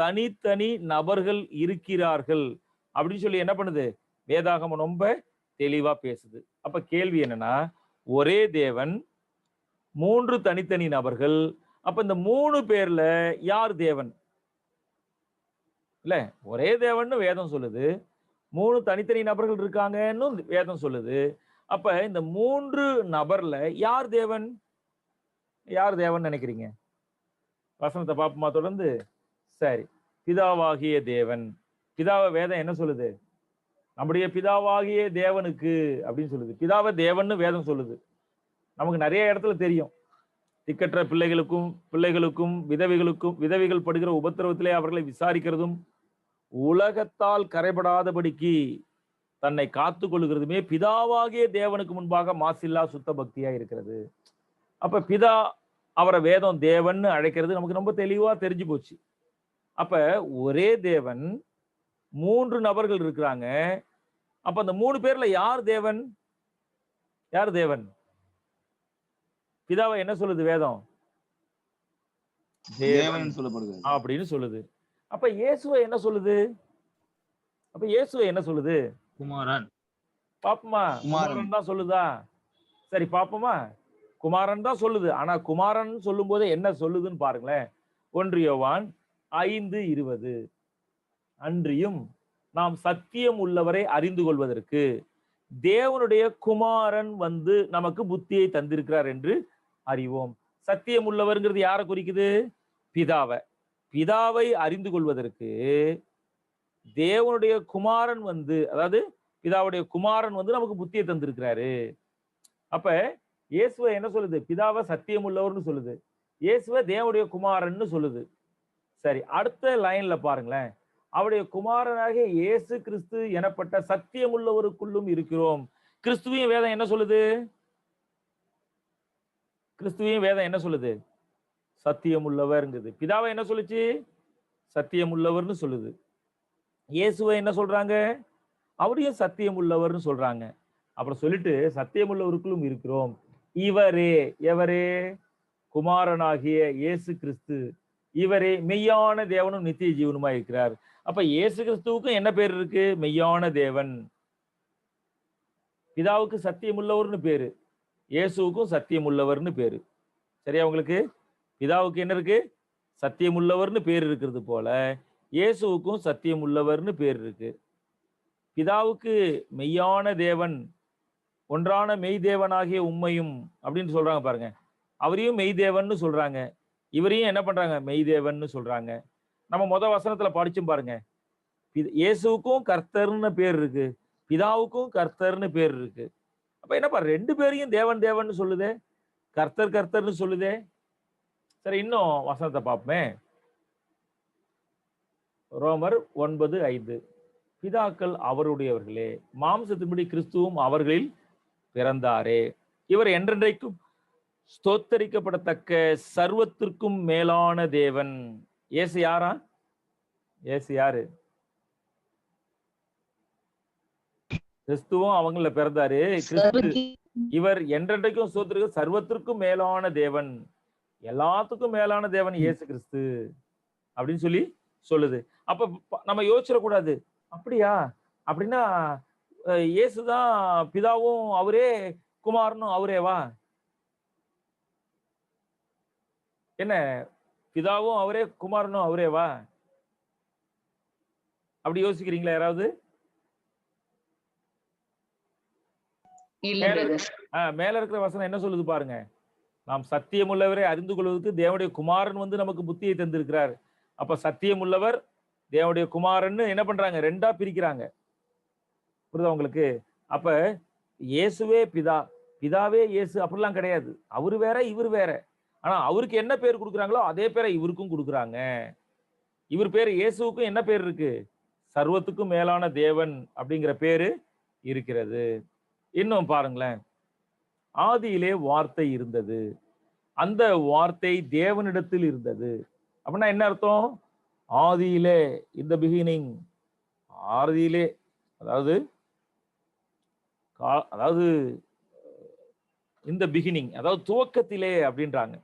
தனித்தனி நபர்கள் இருக்கிறார்கள் அப்படின்னு சொல்லி என்ன பண்ணுது வேதாகமம் ரொம்ப தெளிவா பேசுது. அப்ப கேள்வி என்னன்னா, ஒரே தேவன் 3 தனித்தனி நபர்கள், அப்ப இந்த 3 பேர்ல யார் தேவன்? இல்ல, ஒரே தேவன் வேதம் சொல்லுது, 3 தனித்தனி நபர்கள் இருக்காங்கன்னு வேதம் சொல்லுது. அப்ப இந்த 3 நபர்ல யார் தேவன்? யார் தேவன் நினைக்கிறீங்க? வசனத்தை பாப்போமா தொடர்ந்து? சரி, பிதாவாகிய தேவன். பிதாவை வேதம் என்ன சொல்லுது? நம்முடைய பிதாவாகிய தேவனுக்கு அப்படின்னு சொல்லுது. பிதாவை தேவன்னு வேதம் சொல்லுது. நமக்கு நிறைய இடத்துல தெரியும். திக்கற்ற பிள்ளைகளுக்கும் விதவைகள் படுகிற உபத்திரவத்திலே அவர்களை விசாரிக்கிறதும் உலகத்தால் கரைபடாதபடிக்கு தன்னை காத்து கொள்ளுகிறதுமே பிதாவாகிய தேவனுக்கு முன்பாக மாசில்லா சுத்த பக்தியா இருக்கிறது. அப்ப பிதா அவரை வேதம் தேவன் அழைக்கிறது நமக்கு ரொம்ப தெளிவா தெரிஞ்சு போச்சு. அப்ப ஒரே தேவன் 3 நபர்கள் இருக்கிறாங்க. அப்ப அந்த 3 பேர்ல யார் தேவன்? யார் தேவன்? பிதாவை என்ன சொல்லுது வேதம்? தேவன் சொல்லப்படுது அப்படின்னு சொல்லுது. அப்ப இயேசுவை என்ன சொல்லுது? அப்ப இயேசுவை என்ன சொல்லுது? குமாரன். பாப்போமா, குமாரன் தான் சொல்லுதா? சரி பாப்போமா, குமாரன் தான் சொல்லுது. ஆனா குமாரன் சொல்லும் போது என்ன சொல்லுதுன்னு பாருங்களேன். 1 யோவான் 5:20, அன்றியும் நாம் சத்தியம் உள்ளவரை அறிந்து கொள்வதற்கு தேவனுடைய குமாரன் வந்து நமக்கு புத்தியை தந்திருக்கிறார் என்று அறிவோம். சத்தியம் உள்ளவர்ங்கிறது யாரை குறிக்குது? பிதாவை. பிதாவை அறிந்து கொள்வதற்கு தேவனுடைய குமாரன் வந்து, அதாவது பிதாவுடைய குமாரன் வந்து நமக்கு புத்தியை தந்திருக்கிறாரு. அப்ப இயேசுவை என்ன சொல்லுது? பிதாவை சத்தியம் உள்ளவர்னு சொல்லுது, இயேசுவை தேவனுடைய குமாரன்னு சொல்லுது. சரி, அடுத்த லைன்ல பாருங்களேன். அவருடைய குமாரனாகிய இயேசு கிறிஸ்து எனப்பட்ட சத்தியம் உள்ளவருக்குள்ளும் இருக்கிறோம். கிறிஸ்துவையும் வேதம் என்ன சொல்லுது? கிறிஸ்துவையும் வேதம் என்ன சொல்லுது? சத்தியம் உள்ளவர்ங்குது. பிதாவை என்ன சொல்லுச்சு? சத்தியம் உள்ளவர்னு சொல்லுது. இயேசுவை என்ன சொல்றாங்க? அவரையும் சத்தியம் உள்ளவர்னு சொல்றாங்க. அப்புறம் சொல்லிட்டு சத்தியம் உள்ளவருக்குள்ளும் இருக்கிறோம். இவரே, எவரே? குமாரனாகிய இயேசு கிறிஸ்து. இவரே மெய்யான தேவனும் நித்திய ஜீவனுமா இருக்கிறார். அப்ப இயேசு கிறிஸ்துவுக்கும் என்ன பேர் இருக்கு? மெய்யான தேவன். பிதாவுக்கு சத்தியம் உள்ளவர்னு பேரு, இயேசுவுக்கும் சத்தியம் உள்ளவர்னு பேரு. சரியா உங்களுக்கு? பிதாவுக்கு என்ன இருக்கு? சத்தியம் உள்ளவர்னு பேர் இருக்கிறது போல இயேசுவுக்கும் சத்தியம் உள்ளவர்னு பேர் இருக்கு. பிதாவுக்கு மெய்யான தேவன், ஒன்றான மெய் தேவனாகிய உம்மையும் அப்படின்னு சொல்றாங்க பாருங்க. அவரையும் மெய் தேவன்னு சொல்றாங்க, இவரையும் என்ன பண்றாங்க? மெய் தேவன்னு சொல்றாங்க. நம்ம முதல் வசனத்துல படிச்சும் பாருங்க. இயேசுவுக்கும் கர்த்தர்னு பேர் இருக்கு, பிதாவுக்கும் கர்த்தர்னு பேர் இருக்கு. அப்ப என்னப்பா 2 பேரையும் தேவன் தேவன் சொல்லுதே, கர்த்தர் கர்த்தர்னு சொல்லுதே. சரி, இன்னும் வசனத்தை பார்ப்போமே. ரோமர் 9:5, பிதாக்கள் அவருடையவர்களே, மாம்சத்தின்படி கிறிஸ்துவும் அவர்களில் பிறந்தாரே, இவர் என்றென்றைக்கும் ஸ்தோத்தரிக்கப்படத்தக்க சர்வத்திற்கும் மேலான தேவன். இயேசு யாரா? இயேசு யாரு? கிறிஸ்துவும் அவங்கள பிறந்தாரு. கிறிஸ்து இவர் என்றென்றைக்கும் ஸ்தோத்திரிக்க சர்வத்திற்கும் மேலான தேவன், எல்லாத்துக்கும் மேலான தேவன் இயேசு கிறிஸ்து அப்படின்னு சொல்லி சொல்லுது. அப்ப நம்ம யோசிச்சிடக்கூடாது, அப்படியா? அப்படின்னா இயேசுதான் பிதாவும் அவரே, குமாரனும் அவரேவா? என்ன, பிதாவும் அவரே குமாரனும் அவரேவா? அப்படி யோசிக்கிறீங்களா யாராவது? மேல இருக்கிற வசனம் என்ன சொல்லுது பாருங்க. நாம் சத்தியம் உள்ளவரை அறிந்து கொள்வதற்கு தேவனுடைய குமாரன் வந்து நமக்கு புத்தியை தந்திருக்கிறார். அப்ப சத்தியம் உள்ளவர் தேவனுடைய குமாரன்னு என்ன பண்றாங்க? 2ஆ பிரிக்கிறாங்க. புரியுதா உங்களுக்கு? அப்ப இயேசுவே பிதா, பிதாவே இயேசு அப்படிலாம் கிடையாது. அவரு வேற இவர் வேற. ஆனா அவருக்கு என்ன பேர் கொடுக்குறாங்களோ அதே பேரை இவருக்கும் கொடுக்குறாங்க. இவர் பேர் இயேசுவுக்கும் என்ன பேர் இருக்கு? சர்வத்துக்கும் மேலான தேவன் அப்படிங்கிற பேரு இருக்கிறது. இன்னும் பாருங்களேன், ஆதியிலே வார்த்தை இருந்தது, அந்த வார்த்தை தேவனிடத்தில் இருந்தது. அப்படின்னா என்ன அர்த்தம்? ஆதியிலே, இந்த பிகினிங், ஆதியிலே, அதாவது அதாவது இந்த பிகினிங், அதாவது துவக்கத்திலே அப்படின்றாங்க.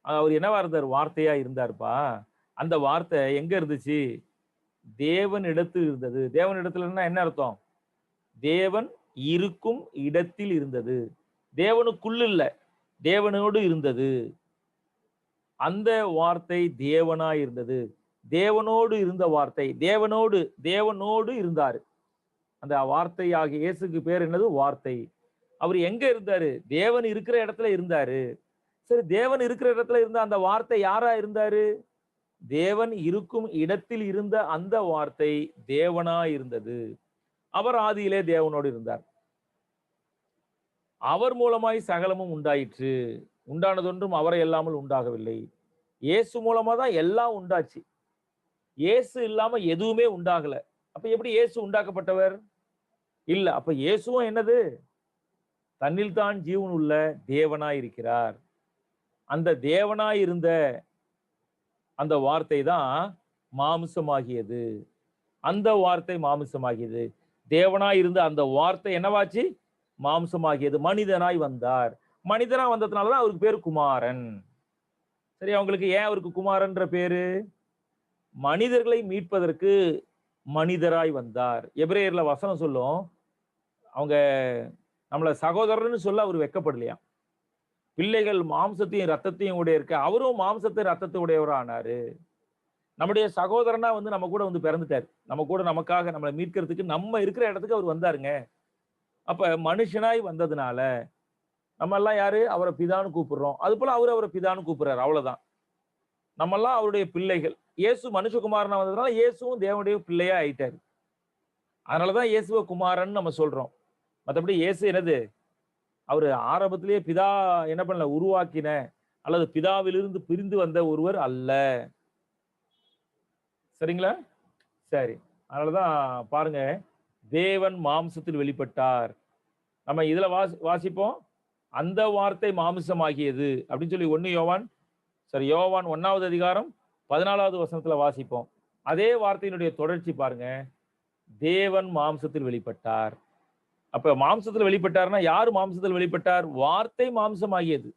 அவர் என்னவா இருந்தார்? வார்த்தையா இருந்தார்ப்பா. அந்த வார்த்தை எங்க இருந்துச்சு? தேவன் இடத்தில் இருந்தது. தேவன் இடத்துல என்ன அர்த்தம்? தேவன் இருக்கும் இடத்தில் இருந்தது. தேவனுக்குள்ள இல்ல, தேவனோடு இருந்தது. அந்த வார்த்தை தேவனாய் இருந்தது. தேவனோடு இருந்த வார்த்தை, தேவனோடு இருந்தாரு. அந்த வார்த்தையாகிய இயேசுக்கு பேர் என்னது? வார்த்தை. அவர் எங்க இருந்தாரு? தேவன் இருக்கிற இடத்துல இருந்தாரு. சரி, தேவன் இருக்கிற இடத்துல இருந்த அந்த வார்த்தை யாரா இருந்தாரு? தேவன் இருக்கும் இடத்தில் இருந்த அந்த வார்த்தை தேவனா இருந்தது. அவர் ஆதியிலே தேவனோடு இருந்தார். அவர் மூலமாய் சகலமும் உண்டாயிற்று. உண்டானதொன்றும் அவரை இல்லாமல் உண்டாகவில்லை. இயேசு மூலமா தான் எல்லாம் உண்டாச்சு. இயேசு இல்லாம எதுவுமே உண்டாகல. அப்ப எப்படி இயேசு உண்டாக்கப்பட்டவர்? இல்ல. அப்ப இயேசுவும் என்னது? தன்னில் தான் ஜீவன் உள்ள தேவனாய் இருக்கிறார். அந்த தேவனாய் இருந்த அந்த வார்த்தை தான் மாமிசமாகியது. அந்த வார்த்தை மாமிசமாகியது. தேவனாய் இருந்த அந்த வார்த்தை என்னவாச்சு? மாம்சமாகியது. மனிதனாய் வந்தார். மனிதனா வந்ததுனாலதான் அவருக்கு பேரு குமாரன். சரி, அவங்களுக்கு ஏன் அவருக்கு குமாரன்ற பேரு? மனிதர்களை மீட்பதற்கு மனிதராய் வந்தார். எபிரேயர்ல வசனம் சொல்லும், அவங்க நம்மள சகோதரன்னு சொல்ல அவர் வெட்கப்படலையா. பிள்ளைகள் மாம்சத்தையும் ரத்தத்தையும் உடைய இருக்க, அவரும் மாம்சத்தை ரத்தத்தை உடையவரா ஆனாரு. நம்முடைய சகோதரனா நம்ம கூட பிறந்துட்டாரு. நம்ம கூட நமக்காக நம்மளை மீட்கிறதுக்கு நம்ம இருக்கிற இடத்துக்கு அவர் வந்தாருங்க. அப்ப மனுஷனாய் வந்ததுனால நம்ம எல்லாம் யாரு? அவரை பிதான்னு கூப்பிடுறோம். அது போல அவரை பிதான்னு கூப்பிடுறாரு. அவ்வளவுதான். நம்ம எல்லாம் அவருடைய பிள்ளைகள். இயேசு மனுஷகுமாரனா வந்ததுனால இயேசுவும் தேவனுடைய பிள்ளையா ஆயிட்டாரு. அதனாலதான் இயேசுவ குமாரன் நம்ம சொல்றோம். மற்றபடி இயேசு என்னது? அவரு ஆரம்பத்திலேயே பிதா என்ன பண்ணல, உருவாக்கின அல்லது பிதாவிலிருந்து பிரிந்து வந்த ஒருவர் அல்ல. சரிங்களா? சரி, அதனாலதான் பாருங்க, தேவன் மாம்சத்தில் வெளிப்பட்டார். நம்ம இதுல வாசிப்போம், அந்த வார்த்தை மாமிசமாகியது அப்படின்னு சொல்லி 1 யோவான், சரி, யோவான் 1வது அதிகாரம் 14வது வசனத்துல வாசிப்போம். அதே வார்த்தையினுடைய தொடர்ச்சி பாருங்க, தேவன் மாம்சத்தில் வெளிப்பட்டார். அப்ப மாம்சத்தில் வெளிப்பட்டார்னா யாரு மாம்சத்தில் வெளிப்பட்டார்? வார்த்தை மாம்சமாகியது.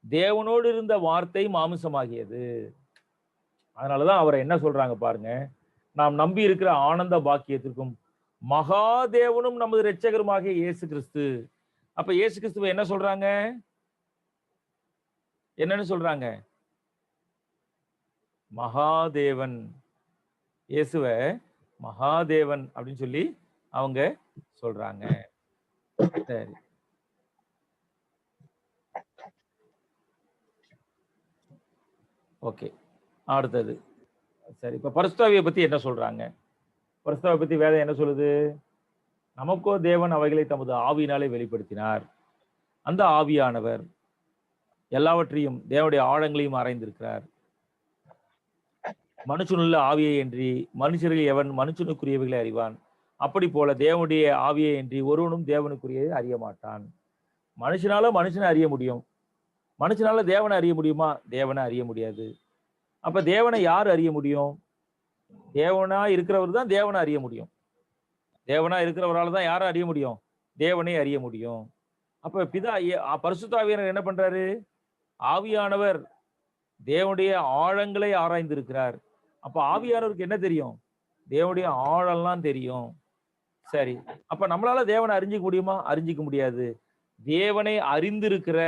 தேவனோடு இருந்த வார்த்தை மாம்சமாகியது. அதனாலதான் அவரை என்ன சொல்றாங்க பாருங்க, நாம் நம்பி இருக்கிற ஆனந்த பாக்கியத்திற்கும் மகாதேவனும் நமது இரட்சகருமாகிய இயேசு கிறிஸ்து. அப்ப இயேசு கிறிஸ்துவ என்ன சொல்றாங்க? என்னன்னு சொல்றாங்க? மகாதேவன். இயேசுவ மகாதேவன் அப்படின்னு சொல்லி அவங்க சொல்றாங்க. சரி, ஓகே, அடுத்தது. சரி, இப்ப பரிசுத்தாவியை பத்தி என்ன சொல்றாங்க? பரிசுத்தாவியை பத்தி வேதம் என்ன சொல்லுது? நமக்கோ தேவன் அவைகளை தமது ஆவியினாலே வெளிப்படுத்தினார். அந்த ஆவியானவர் எல்லாவற்றையும், தேவனுடைய ஆழங்களையும் ஆராய்ந்திருக்கிறார். மனுஷனுள்ள ஆவியை என்று மனுஷர்கள் எவன் மனுஷனுக்குரியவைகளை அறிவான்? அப்படி போல தேவனுடைய ஆவியை என்று ஒருவனும் தேவனுக்குரியதை அறிய மாட்டான். மனுஷனால மனுஷனை அறிய முடியும், மனுஷனால தேவனை அறிய முடியுமா? தேவனை அறிய முடியாது. அப்ப தேவனை யார் அறிய முடியும்? தேவனா இருக்கிறவர் தான் தேவனை அறிய முடியும். தேவனா இருக்கிறவரால் தான் யாரை அறிய முடியும்? தேவனை அறிய முடியும். அப்ப பிதா பரிசுத்த ஆவியானவர் என்ன பண்றாரு? ஆவியானவர் தேவனுடைய ஆழங்களை ஆராய்ந்திருக்கிறார். அப்ப ஆவியானவருக்கு என்ன தெரியும்? தேவனுடைய ஆழம்லாம் தெரியும். சரி, அப்ப நம்மளால தேவனை அறிஞ்சிக்க முடியுமா? அறிஞ்சிக்க முடியாது. தேவனை அறிந்திருக்கிற,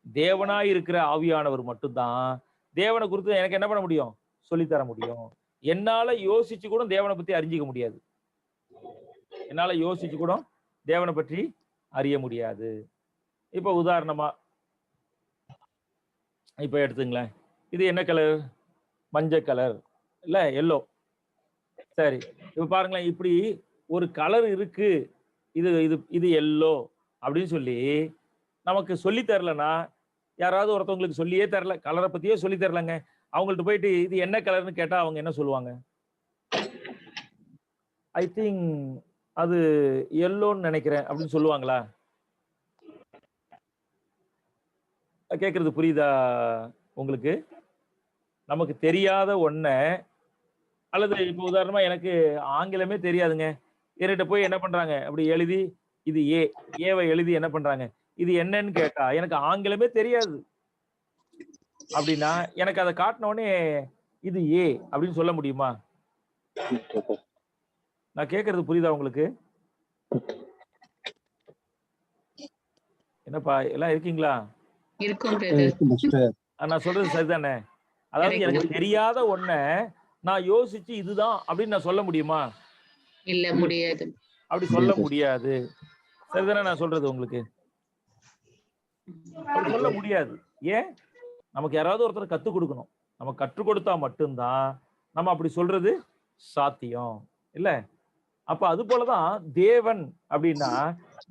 தேவனாய் இருக்கிற ஆவியானவர் மட்டும்தான் தேவனை குறித்து எனக்கு என்ன பண்ண முடியும்? சொல்லித்தர முடியும். என்னால யோசிச்சு கூட தேவனை பத்தி அறிஞ்சிக்க முடியாது. என்னால யோசிச்சு கூட தேவனை பற்றி அறிய முடியாது. இப்ப உதாரணமா இப்ப எடுத்துங்களேன், இது என்ன கலர்? மஞ்சள் கலர் இல்ல, எல்லோ. சரி, இப்ப பாருங்களேன், இப்படி ஒரு கலர் இருக்கு, இது இது இது எல்லோ அப்படின்னு சொல்லி நமக்கு சொல்லி தரலன்னா, யாராவது ஒருத்தவங்களுக்கு சொல்லியே தரல, கலரை பத்தியே சொல்லி தரலங்க, அவங்கள்ட்ட போயிட்டு இது என்ன கலர்னு கேட்டா அவங்க என்ன சொல்லுவாங்க? ஐ திங்க் அது எல்லோன்னு நினைக்கிறேன் அப்படின்னு சொல்லுவாங்களா? கேட்கறது புரியுதா உங்களுக்கு? நமக்கு தெரியாத ஒண்ண, அல்லது இப்போ உதாரணமா எனக்கு ஆங்கிலமே தெரியாதுங்க. என்கிட்ட போய் என்ன பண்றாங்க? அப்படி எழுதி இது ஏவ எழுதி என்ன பண்றாங்க? இது என்னன்னு கேட்டா, எனக்கு ஆங்கிலமே தெரியாது. அப்படின்னா, எனக்கு அத காட்டுன உடனே இது அப்படின்னு சொல்ல முடியுமா? நான் கேட்கறது புரியுதா உங்களுக்கு? என்னப்பா எல்லாம் இருக்கீங்களா? இருக்கும் பிரதர். மாஸ்டர். நான் சொல்றது சரிதானே? அதாவது Correct. எனக்கு தெரியாத ஒண்ண நான் யோசிச்சு இதுதான் அப்படின்னு நான் சொல்ல முடியுமா? இல்ல முடியாது. அப்படி சொல்ல முடியாது. சரிதானே நான் சொல்றது உங்களுக்கு? அப்படி சொல்ல முடியாது. ஏன்? நமக்கு யாராவது ஒருத்தர் கத்துக் கொடுக்கணும். நம்ம கற்றுக் கொடுத்தா மட்டும்தான் நம்ம அப்படி சொல்றது சாத்தியம். இல்ல? அப்ப அது போலதான் தேவன் அப்படின்னா,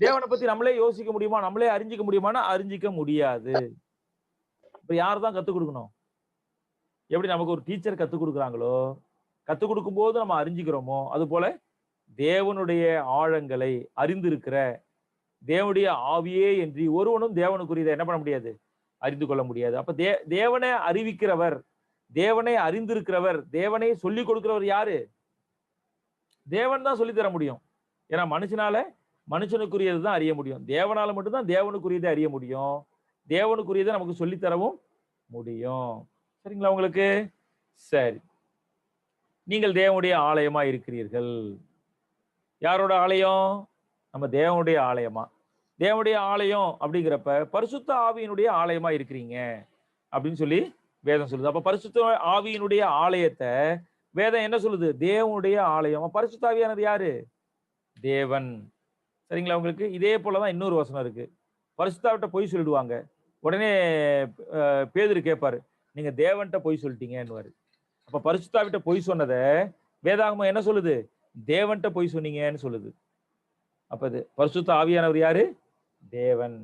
தேவனை பத்தி நம்மளே யோசிக்க முடியுமா? நம்மளே அறிஞ்சிக்க முடியுமான்னா அறிஞ்சிக்க முடியாது. இப்ப யார் தான் கத்துக் கொடுக்கணும்? எப்படி நமக்கு ஒரு டீச்சர் கத்துக் கொடுக்குறாங்களோ, கத்துக் கொடுக்கும் போது நம்ம அறிஞ்சிக்கிறோமோ, அது போல தேவனுடைய ஆழங்களை அறிந்திருக்கிற தேவனுடைய ஆவியே என்று ஒருவனும் தேவனுக்குரியதை என்ன பண்ண முடியாது? அறிந்து கொள்ள முடியாது. அப்ப தேவனை அறிவிக்கிறவர், தேவனை அறிந்திருக்கிறவர், தேவனை சொல்லிக் கொடுக்கிறவர் யாரு? தேவன் தான் சொல்லி தர முடியும். ஏன்னா மனுஷனால மனுஷனுக்குரியது தான் அறிய முடியும். தேவனால மட்டும்தான் தேவனுக்குரியதை அறிய முடியும். தேவனுக்குரியதை நமக்கு சொல்லித் தரவும் முடியும். சரிங்களா உங்களுக்கு? சரி. நீங்கள் தேவனுடைய ஆலயமா இருக்கிறீர்கள். யாரோட ஆலயம்? நம்ம தேவனுடைய ஆலயமா? தேவனுடைய ஆலயம் அப்படிங்கிறப்ப பரிசுத்த ஆவியினுடைய ஆலயமா இருக்கிறீங்க அப்படின்னு சொல்லி வேதம் சொல்லுது. அப்ப பரிசுத்த ஆவியினுடைய ஆலயத்தை வேதம் என்ன சொல்லுது? தேவனுடைய ஆலயம். பரிசுத்த ஆவியானது யாரு? தேவன். சரிங்களா உங்களுக்கு? இதே போலதான் இன்னொரு வசனம் இருக்கு. பரிசுத்தாவிட்ட பொய் சொல்லிடுவாங்க. உடனே பேதுரு கேட்பாரு, நீங்க தேவன்கிட்ட பொய் சொல்லிட்டீங்கன்னு. அப்ப பரிசுத்தாவிட்ட பொய் சொன்னதை வேதாகமம் என்ன சொல்லுது? தேவன்கிட்ட பொய் சொன்னீங்கன்னு சொல்லுது. அப்ப இது பரிசுத்த ஆவியானவர் யாரு? தேவன்.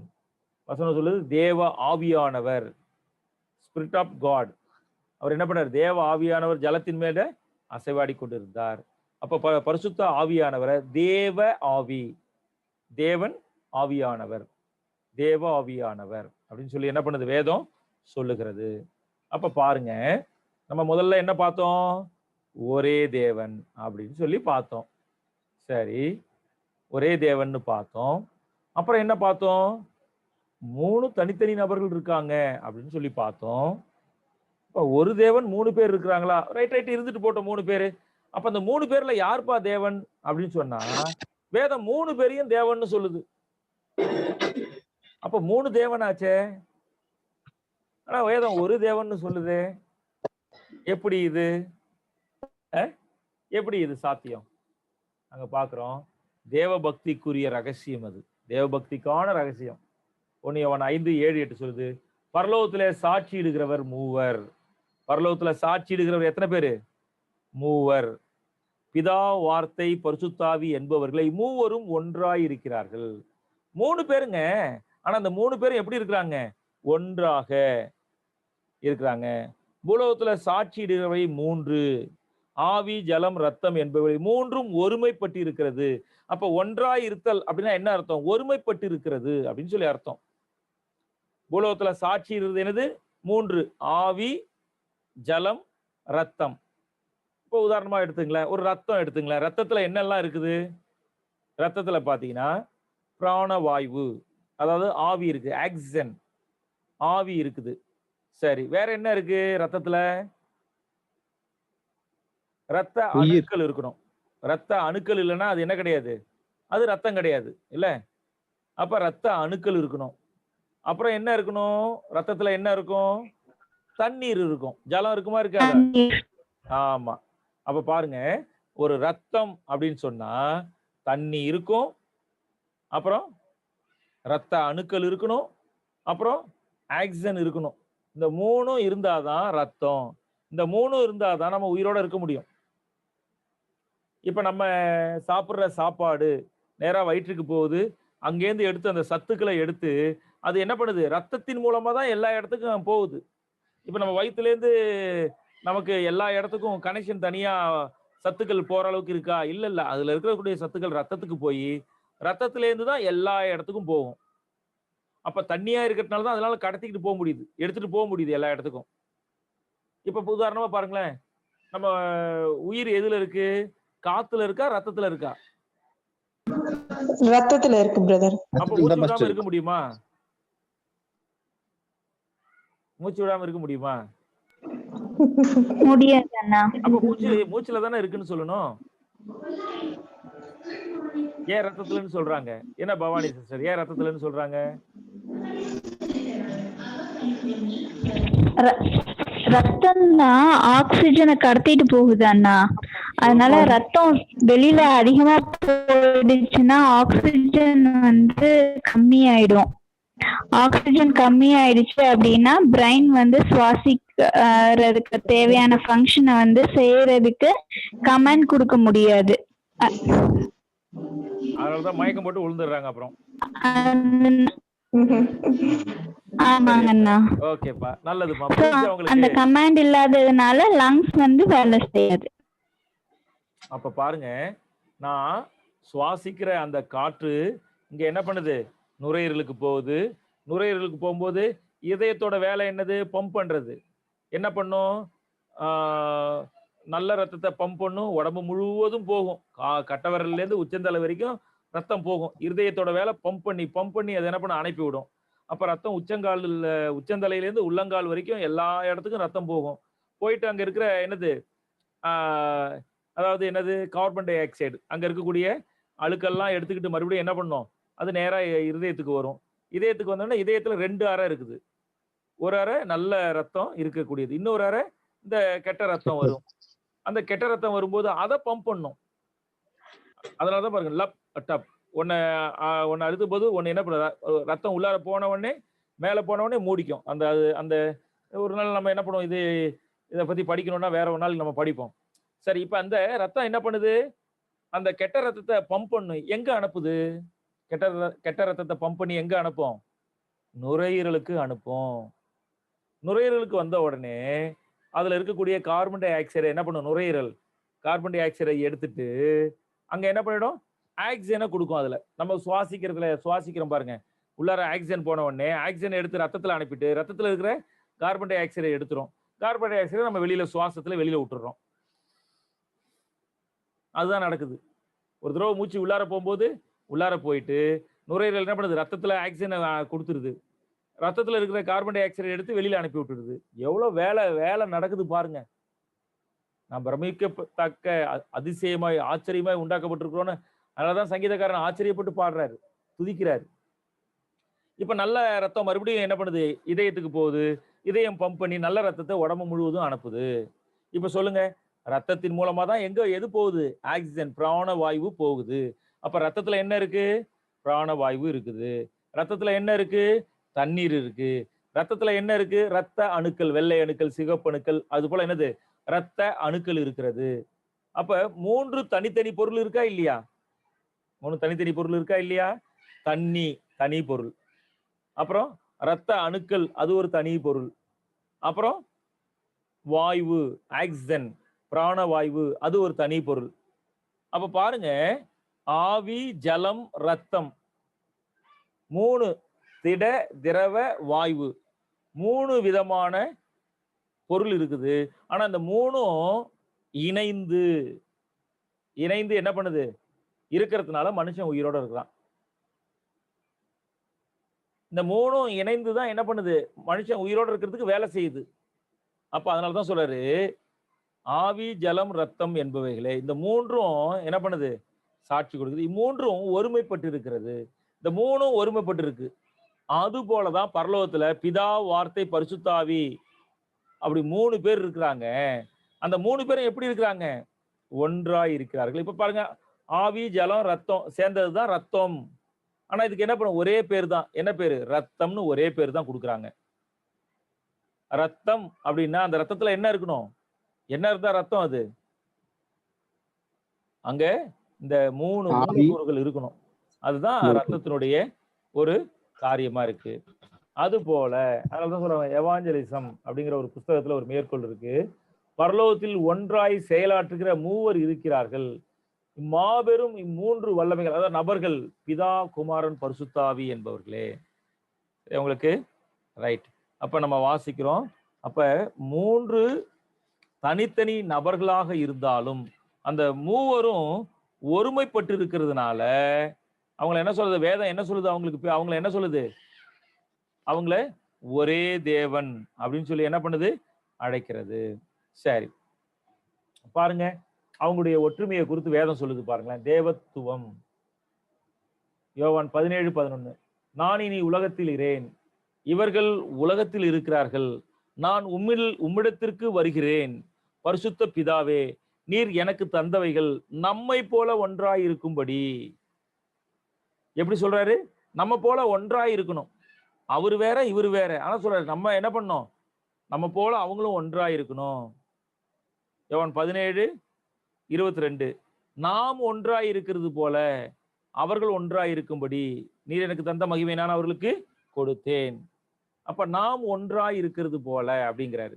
வசனம் சொல்லுது தேவ ஆவியானவர், ஸ்பிரிட் ஆஃப் காட். அவர் என்ன பண்ணார்? தேவ ஆவியானவர் ஜலத்தின் மேல அசைவாடி கொண்டிருந்தார். அப்ப பரிசுத்த ஆவியானவரை தேவ ஆவி, தேவன் ஆவியானவர், தேவ ஆவியானவர் அப்படின்னு சொல்லி என்ன பண்ணுது? வேதம் சொல்லுகிறது. அப்ப பாருங்க, நம்ம முதல்ல என்ன பார்த்தோம்? ஒரே தேவன் அப்படின்னு சொல்லி பார்த்தோம். சரி, ஒரே தேவன் பார்த்தோம். அப்புறம் என்ன பார்த்தோம்? 3 தனித்தனி நபர்கள் இருக்காங்க அப்படின்னு சொல்லி பார்த்தோம். ஒரு தேவன் 3 பேர் இருக்கிறாங்களா? ரைட் இருந்துட்டு போட்டோம் 3 பேரு. அப்ப அந்த 3 பேர்ல யார்ப்பா தேவன் அப்படின்னு சொன்னா, வேதம் 3 பேரையும் தேவன்னு சொல்லுது. அப்ப 3 தேவன் ஆச்சே. ஆனா வேதம் ஒரு தேவன்னு சொல்லுது. எப்படி இது? எப்படி இது சாத்தியம்? நாங்க பாக்குறோம். தேவ பக்திக்குரிய ரகசியம் அது. தேவ பக்திக்கான ரகசியம். 1 யோவான் 5:7-8 சொல்லுது, பரலோகத்திலே சாட்சி இடுகிறவர் மூவர். பரலோகத்துல சாட்சி இடுகிறவர் எத்தனை பேரு? மூவர். பிதா, வார்த்தை, பரிசுத்தாவி என்பவர்களை மூவரும் ஒன்றாய் இருக்கிறார்கள். 3 பேருங்க. ஆனா அந்த 3 பேரும் எப்படி இருக்கிறாங்க? ஒன்றாக இருக்கிறாங்க. பூலோகத்துல சாட்சி இடுகிறவை 3, ஆவி, ஜலம், ரத்தம் என்பவை 3ம் ஒருமைப்பட்டு இருக்கிறது. அப்ப ஒன்றாய் இருத்தல் அப்படின்னா என்ன அர்த்தம்? ஒருமைப்பட்டு இருக்கிறது அப்படின்னு சொல்லி அர்த்தம். பூலோகத்துல சாட்சி இருக்கிறது என்னது? 3, ஆவி, ஜலம், ரத்தம். இப்போ உதாரணமா எடுத்துங்களேன், ஒரு ரத்தம் எடுத்துங்களேன். ரத்தத்துல என்னெல்லாம் இருக்குது? ரத்தத்துல பாத்தீங்கன்னா பிராணவாயு, அதாவது ஆவி இருக்கு, ஆக்சிஜன், ஆவி இருக்குது. சரி, வேற என்ன இருக்கு ரத்தத்துல? ரத்த அணுக்கள் இருக்கணும். ரத்த அணுக்கள் இல்லைன்னா அது என்ன கிடையாது? அது ரத்தம் கிடையாது இல்ல? அப்ப ரத்த அணுக்கள் இருக்கணும். அப்புறம் என்ன இருக்கணும்? ரத்தத்துல என்ன இருக்கும்? தண்ணீர் இருக்கும். ஜலம் இருக்குமா இருக்காதா? ஆமா. அப்ப பாருங்க, ஒரு ரத்தம் அப்படின்னு சொன்னா தண்ணி இருக்கும், அப்புறம் ரத்த அணுக்கள் இருக்கணும், அப்புறம் ஆக்சிஜன் இருக்கணும். இந்த 3ம் இருந்தாதான் ரத்தம். இந்த 3ம் இருந்தாதான் நம்ம உயிரோட இருக்க முடியும். இப்ப நம்ம சாப்பிடுற சாப்பாடு நேரா வயிற்றுக்கு போகுது. அங்கேருந்து எடுத்து அந்த சத்துக்களை எடுத்து அது என்ன பண்ணுது? ரத்தத்தின் மூலமா தான் எல்லா இடத்துக்கும் போகுது. இப்ப நம்ம வயிற்றுல இருந்து நமக்கு எல்லா இடத்துக்கும் கனெக்ஷன் தனியா சத்துக்கள் போற அளவுக்கு இருக்கா? இல்ல. அதுல இருக்கக்கூடிய சத்துக்கள் ரத்தத்துக்கு போய் ரத்தத்துல இருந்து தான் எல்லா இடத்துக்கும் போகும். அப்ப தண்ணியா இருக்கிறதுனால தான் அதனால கடத்திக்கிட்டு போக முடியுது, எடுத்துட்டு போக முடியுது எல்லா இடத்துக்கும். இப்ப உதாரணமா பாருங்களேன், நம்ம உயிர் எதுல இருக்கு? காத்துல இருக்கா, ரத்தத்துல இருக்கா? ரத்தத்துல இருக்கு பிரதர். அப்ப மூச்சு விடாம இருக்க முடியுமா? மூச்சு விடாம இருக்க முடியுமா? முடியாது அண்ணா. அப்ப மூச்சுல தானே இருக்குன்னு சொல்லணும். ஏன் ரத்தத்துலன்னு சொல்றாங்க? என்ன பவானி சிஸ்டர், ஏன் ரத்தத்துலன்னு சொல்றாங்க? ரத்தம் தான் ஆக்சிஜனை கடத்திட்டு போகுது அண்ணா. அதனால ரத்தம் வெளியில அதிகமா போயிடுச்சுன்னா ஆக்சிஜன் வந்து கம்மியாயிடும். ஆக்சிஜன் கம்மியாயிடுச்சு அப்படின்னா பிரெயின் வந்து சுவாசிக்கிறதுக்கு தேவையான ஃபங்க்ஷனை வந்து செய்யறதுக்கு கமாண்ட் கொடுக்க முடியாது. அதனாலதான் மயக்கம் போட்டு விழுந்துடுறாங்க அப்புறம். ஆமாங்கண்ணா. ஓகேப்பா, நல்லதுமா. அந்த கமாண்ட் இல்லாததுனால லங்ஸ் வந்து வேலை செய்யாது. அப்ப பாருங்க, நான் சுவாசிக்கிற அந்த காற்று இங்க என்ன பண்ணுது? நுரையீரலுக்கு போகுது. நுரையீரலுக்கு போகும்போது இதயத்தோட வேலை என்னது? பம்ப் பண்றது. என்ன பண்ணும்? நல்ல ரத்தத்தை பம்ப் பண்ணும், உடம்பு முழுவதும் போகும். கட்ட விரல்ல இருந்து உச்சந்தலை வரைக்கும் ரத்தம் போகும். இருதயத்தோட வேலை பம்ப் பண்ணி அதை என்ன பண்ண? அனுப்பி விடும். அப்ப ரத்தம் உச்சந்தலையில இருந்து உள்ளங்கால் வரைக்கும் எல்லா இடத்துக்கும் ரத்தம் போகும். போயிட்டு அங்க இருக்கிற என்னது, அதாவது என்னது, கார்பன் டை ஆக்சைடு, அங்க இருக்கக்கூடிய அழுக்கெல்லாம் எடுத்துக்கிட்டு மறுபடியும் என்ன பண்ணும்? அது நேரா இதயத்துக்கு வரும். இதயத்துக்கு வந்தோடனே இதயத்துல 2 அறை இருக்குது. ஒரு அறை நல்ல ரத்தம் இருக்கக்கூடியது, இன்னொரு அறை இந்த கெட்ட ரத்தம் வரும். அந்த கெட்ட ரத்தம் வரும்போது அதை பம்ப் பண்ணும். அதனாலதான் பாருங்க, லப் டப் ஒன்னு அழுத்தும் போது ஒன்னு என்ன பண்ண, ரத்தம் உள்ளார போன உடனே மேல போன உடனே மூடிக்கும். அந்த ஒரு நாள் நம்ம என்ன பண்ணுவோம், இதை பத்தி படிக்கணும்னா வேற ஒரு நாள் நம்ம படிப்போம். சரி, இப்ப அந்த ரத்தம் என்ன பண்ணுது? அந்த கெட்ட ரத்தத்தை பம்ப் பண்ணு எங்க அனுப்புது? கெட்ட ரத்தத்தை பம்ப் பண்ணி எங்க அனுப்பும்? நுரையீரலுக்கு அனுப்பும். நுரையீரலுக்கு வந்த உடனே அதுல இருக்கக்கூடிய கார்பன் டை ஆக்சைடை என்ன பண்ணும்? நுரையீரல் கார்பன் டை ஆக்சைடை எடுத்துட்டு அங்க என்ன பண்ணிடும்? ஆக்சிஜனை கொடுக்கும். அதுல நம்ம சுவாசிக்கிறோம் பாருங்க, உள்ளார ஆக்சிஜன் போன உடனே ஆக்சிஜன் எடுத்து ரத்தத்துல அனுப்பிட்டு ரத்தத்துல இருக்கிற கார்பன் டை ஆக்சைடை எடுத்துரும். கார்பன் டை ஆக்சைடை நம்ம வெளியில சுவாசத்துல வெளியில விட்டுறோம். அதுதான் நடக்குது. ஒரு தடவை மூச்சு உள்ளார போகும்போது உள்ளார போயிட்டு நுரையீரல் என்ன பண்ணுது? ரத்தத்துல ஆக்சிஜனை கொடுத்துருது. ரத்தத்துல இருக்கிற கார்பன் டை ஆக்சைடை எடுத்து வெளியில அனுப்பி விட்டுருது. எவ்வளவு வேலை நடக்குது பாருங்க. நான் பிரமிக்கத்தக்க அதிசயமாய் ஆச்சரியமாய் உண்டாக்கப்பட்டிருக்கிறோன்னு அதனாலதான் சங்கீதக்காரன் ஆச்சரியப்பட்டு பாடுறாரு, துதிக்கிறாரு. இப்ப நல்ல ரத்தம் மறுபடியும் என்ன பண்ணுது? இதயத்துக்கு போகுது. இதயம் பம்ப் பண்ணி நல்ல ரத்தத்தை உடம்பு முழுவதும் அனுப்புது. இப்ப சொல்லுங்க, ரத்தத்தின் மூலமா தான் எது போகுது? ஆக்சிஜன், பிராணவாயு போகுது. அப்ப ரத்தத்துல என்ன இருக்கு? பிராணவாயு இருக்குது. ரத்தத்துல என்ன இருக்கு? தண்ணீர் இருக்கு. ரத்தத்துல என்ன இருக்கு? ரத்த அணுக்கள், வெள்ளை அணுக்கள், சிகப்பு அணுக்கள், அது போல என்னது? ரத்த அணுக்கள் இருக்கிறது. அப்ப 3 தனித்தனி பொருள் இருக்கா இல்லையா? 3 தனித்தனி பொருள் இருக்கா இல்லையா? தனி பொருள். அப்புறம் ரத்த அணுக்கள், அது ஒரு தனி பொருள். அப்புறம் வாயு, ஆக்சிஜன், பிராணவாயு, அது ஒரு தனி பொருள். அப்ப பாருங்க, ஆவி, ஜலம், ரத்தம், 3 திட, திரவ, வாயு, 3 விதமான பொருள் இருக்குது. ஆனா இந்த 3ம் இணைந்து என்ன பண்ணுது? இருக்கிறதுனால மனுஷன் உயிரோட இருக்கிறான். இந்த 3ம் இணைந்துதான் என்ன பண்ணுது? மனுஷன் உயிரோட இருக்கிறதுக்கு வேலை செய்யுது. அப்ப அதனாலதான் சொல்றாரு, ஆவி, ஜலம், ரத்தம் என்பவைகளே, இந்த 3ம் என்ன பண்ணுது? சாட்சி கொடுக்குது. 3ம் ஒருமைப்பட்டு இருக்கிறது. இந்த 3ம் ஒருமைப்பட்டு இருக்கு. அது போலதான் பரலோகத்துல பிதா, வார்த்தை, பரிசுத்த ஆவி, அப்படி 3 பேர் இருக்கிறாங்க. அந்த 3 பேரும் எப்படி இருக்கிறாங்க? ஒன்றாய் இருக்கிறார்கள். இப்ப பாருங்க, ஆவி, ஜலம், ரத்தம் சேர்ந்ததுதான் ரத்தம். ஆனா இதுக்கு என்ன பண்ணும்? ஒரே பேர் தான். என்ன பேரு? ரத்தம்னு ஒரே பேர் தான் கொடுக்குறாங்க. ரத்தம் அப்படின்னா அந்த ரத்தத்துல என்ன இருக்கணும்? என்ன இருந்தா ரத்தம்? அது அங்க இந்த 3 மூலக்கூறுகள் இருக்கணும். அதுதான் ரத்தத்தினுடைய ஒரு காரியமா இருக்கு. அது போல அதனாலதான் சொல்றாங்க, எவாஞ்சலிசம் அப்படிங்கிற ஒரு புஸ்தகத்துல ஒரு மேற்கோள் இருக்கு. பரலோகத்தில் ஒன்றாய் செயலாற்றுகிற மூவர் இருக்கிறார்கள். மாபெரும் இம்மூன்று வல்லமைகள், அதாவது நபர்கள், பிதா, குமாரன், பரிசுத்தாவி என்பவர்களே. உங்களுக்கு ரைட். அப்ப நம்ம வாசிக்கிறோம். அப்ப மூன்று தனித்தனி நபர்களாக இருந்தாலும் அந்த மூவரும் ஒருமைப்பட்டு இருக்கிறதுனால அவங்கள என்ன சொல்லுது வேதம்? என்ன சொல்லுது அவங்களுக்கு? அவங்கள என்ன சொல்லுது? அவங்கள ஒரே தேவன் அப்படின்னு சொல்லி என்ன பண்ணுது? அழைக்கிறது. சரி, பாருங்க, அவங்களுடைய ஒற்றுமையை குறித்து வேதம் சொல்லுது பாருங்களேன். தேவத்துவம். யோவான் 17:11, நான் இனி உலகத்தில் இரேன், இவர்கள் உலகத்தில் இருக்கிறார்கள், நான் உம்மிடத்திற்கு வருகிறேன். பரிசுத்த பிதாவே, நீர் எனக்கு தந்தவைகள் நம்மை போல ஒன்றாய் இருக்கும்படி. எப்படி சொல்றாரு? நம்ம போல ஒன்றாய் இருக்கணும். அவரு வேற இவரு வேற, ஆனா சொல்றாரு நம்ம என்ன பண்ணோம்? நம்ம போல அவங்களும் ஒன்றாய் இருக்கணும். யோவான் 17:22, நாம் ஒன்றாய் இருக்கிறது போல அவர்கள் ஒன்றாய் இருக்கும்படி நீர் எனக்கு தந்த மகிமை நான் அவர்களுக்கு கொடுத்தேன். அப்ப நாம் ஒன்றாய் இருக்கிறது போல அப்படிங்கிறாரு.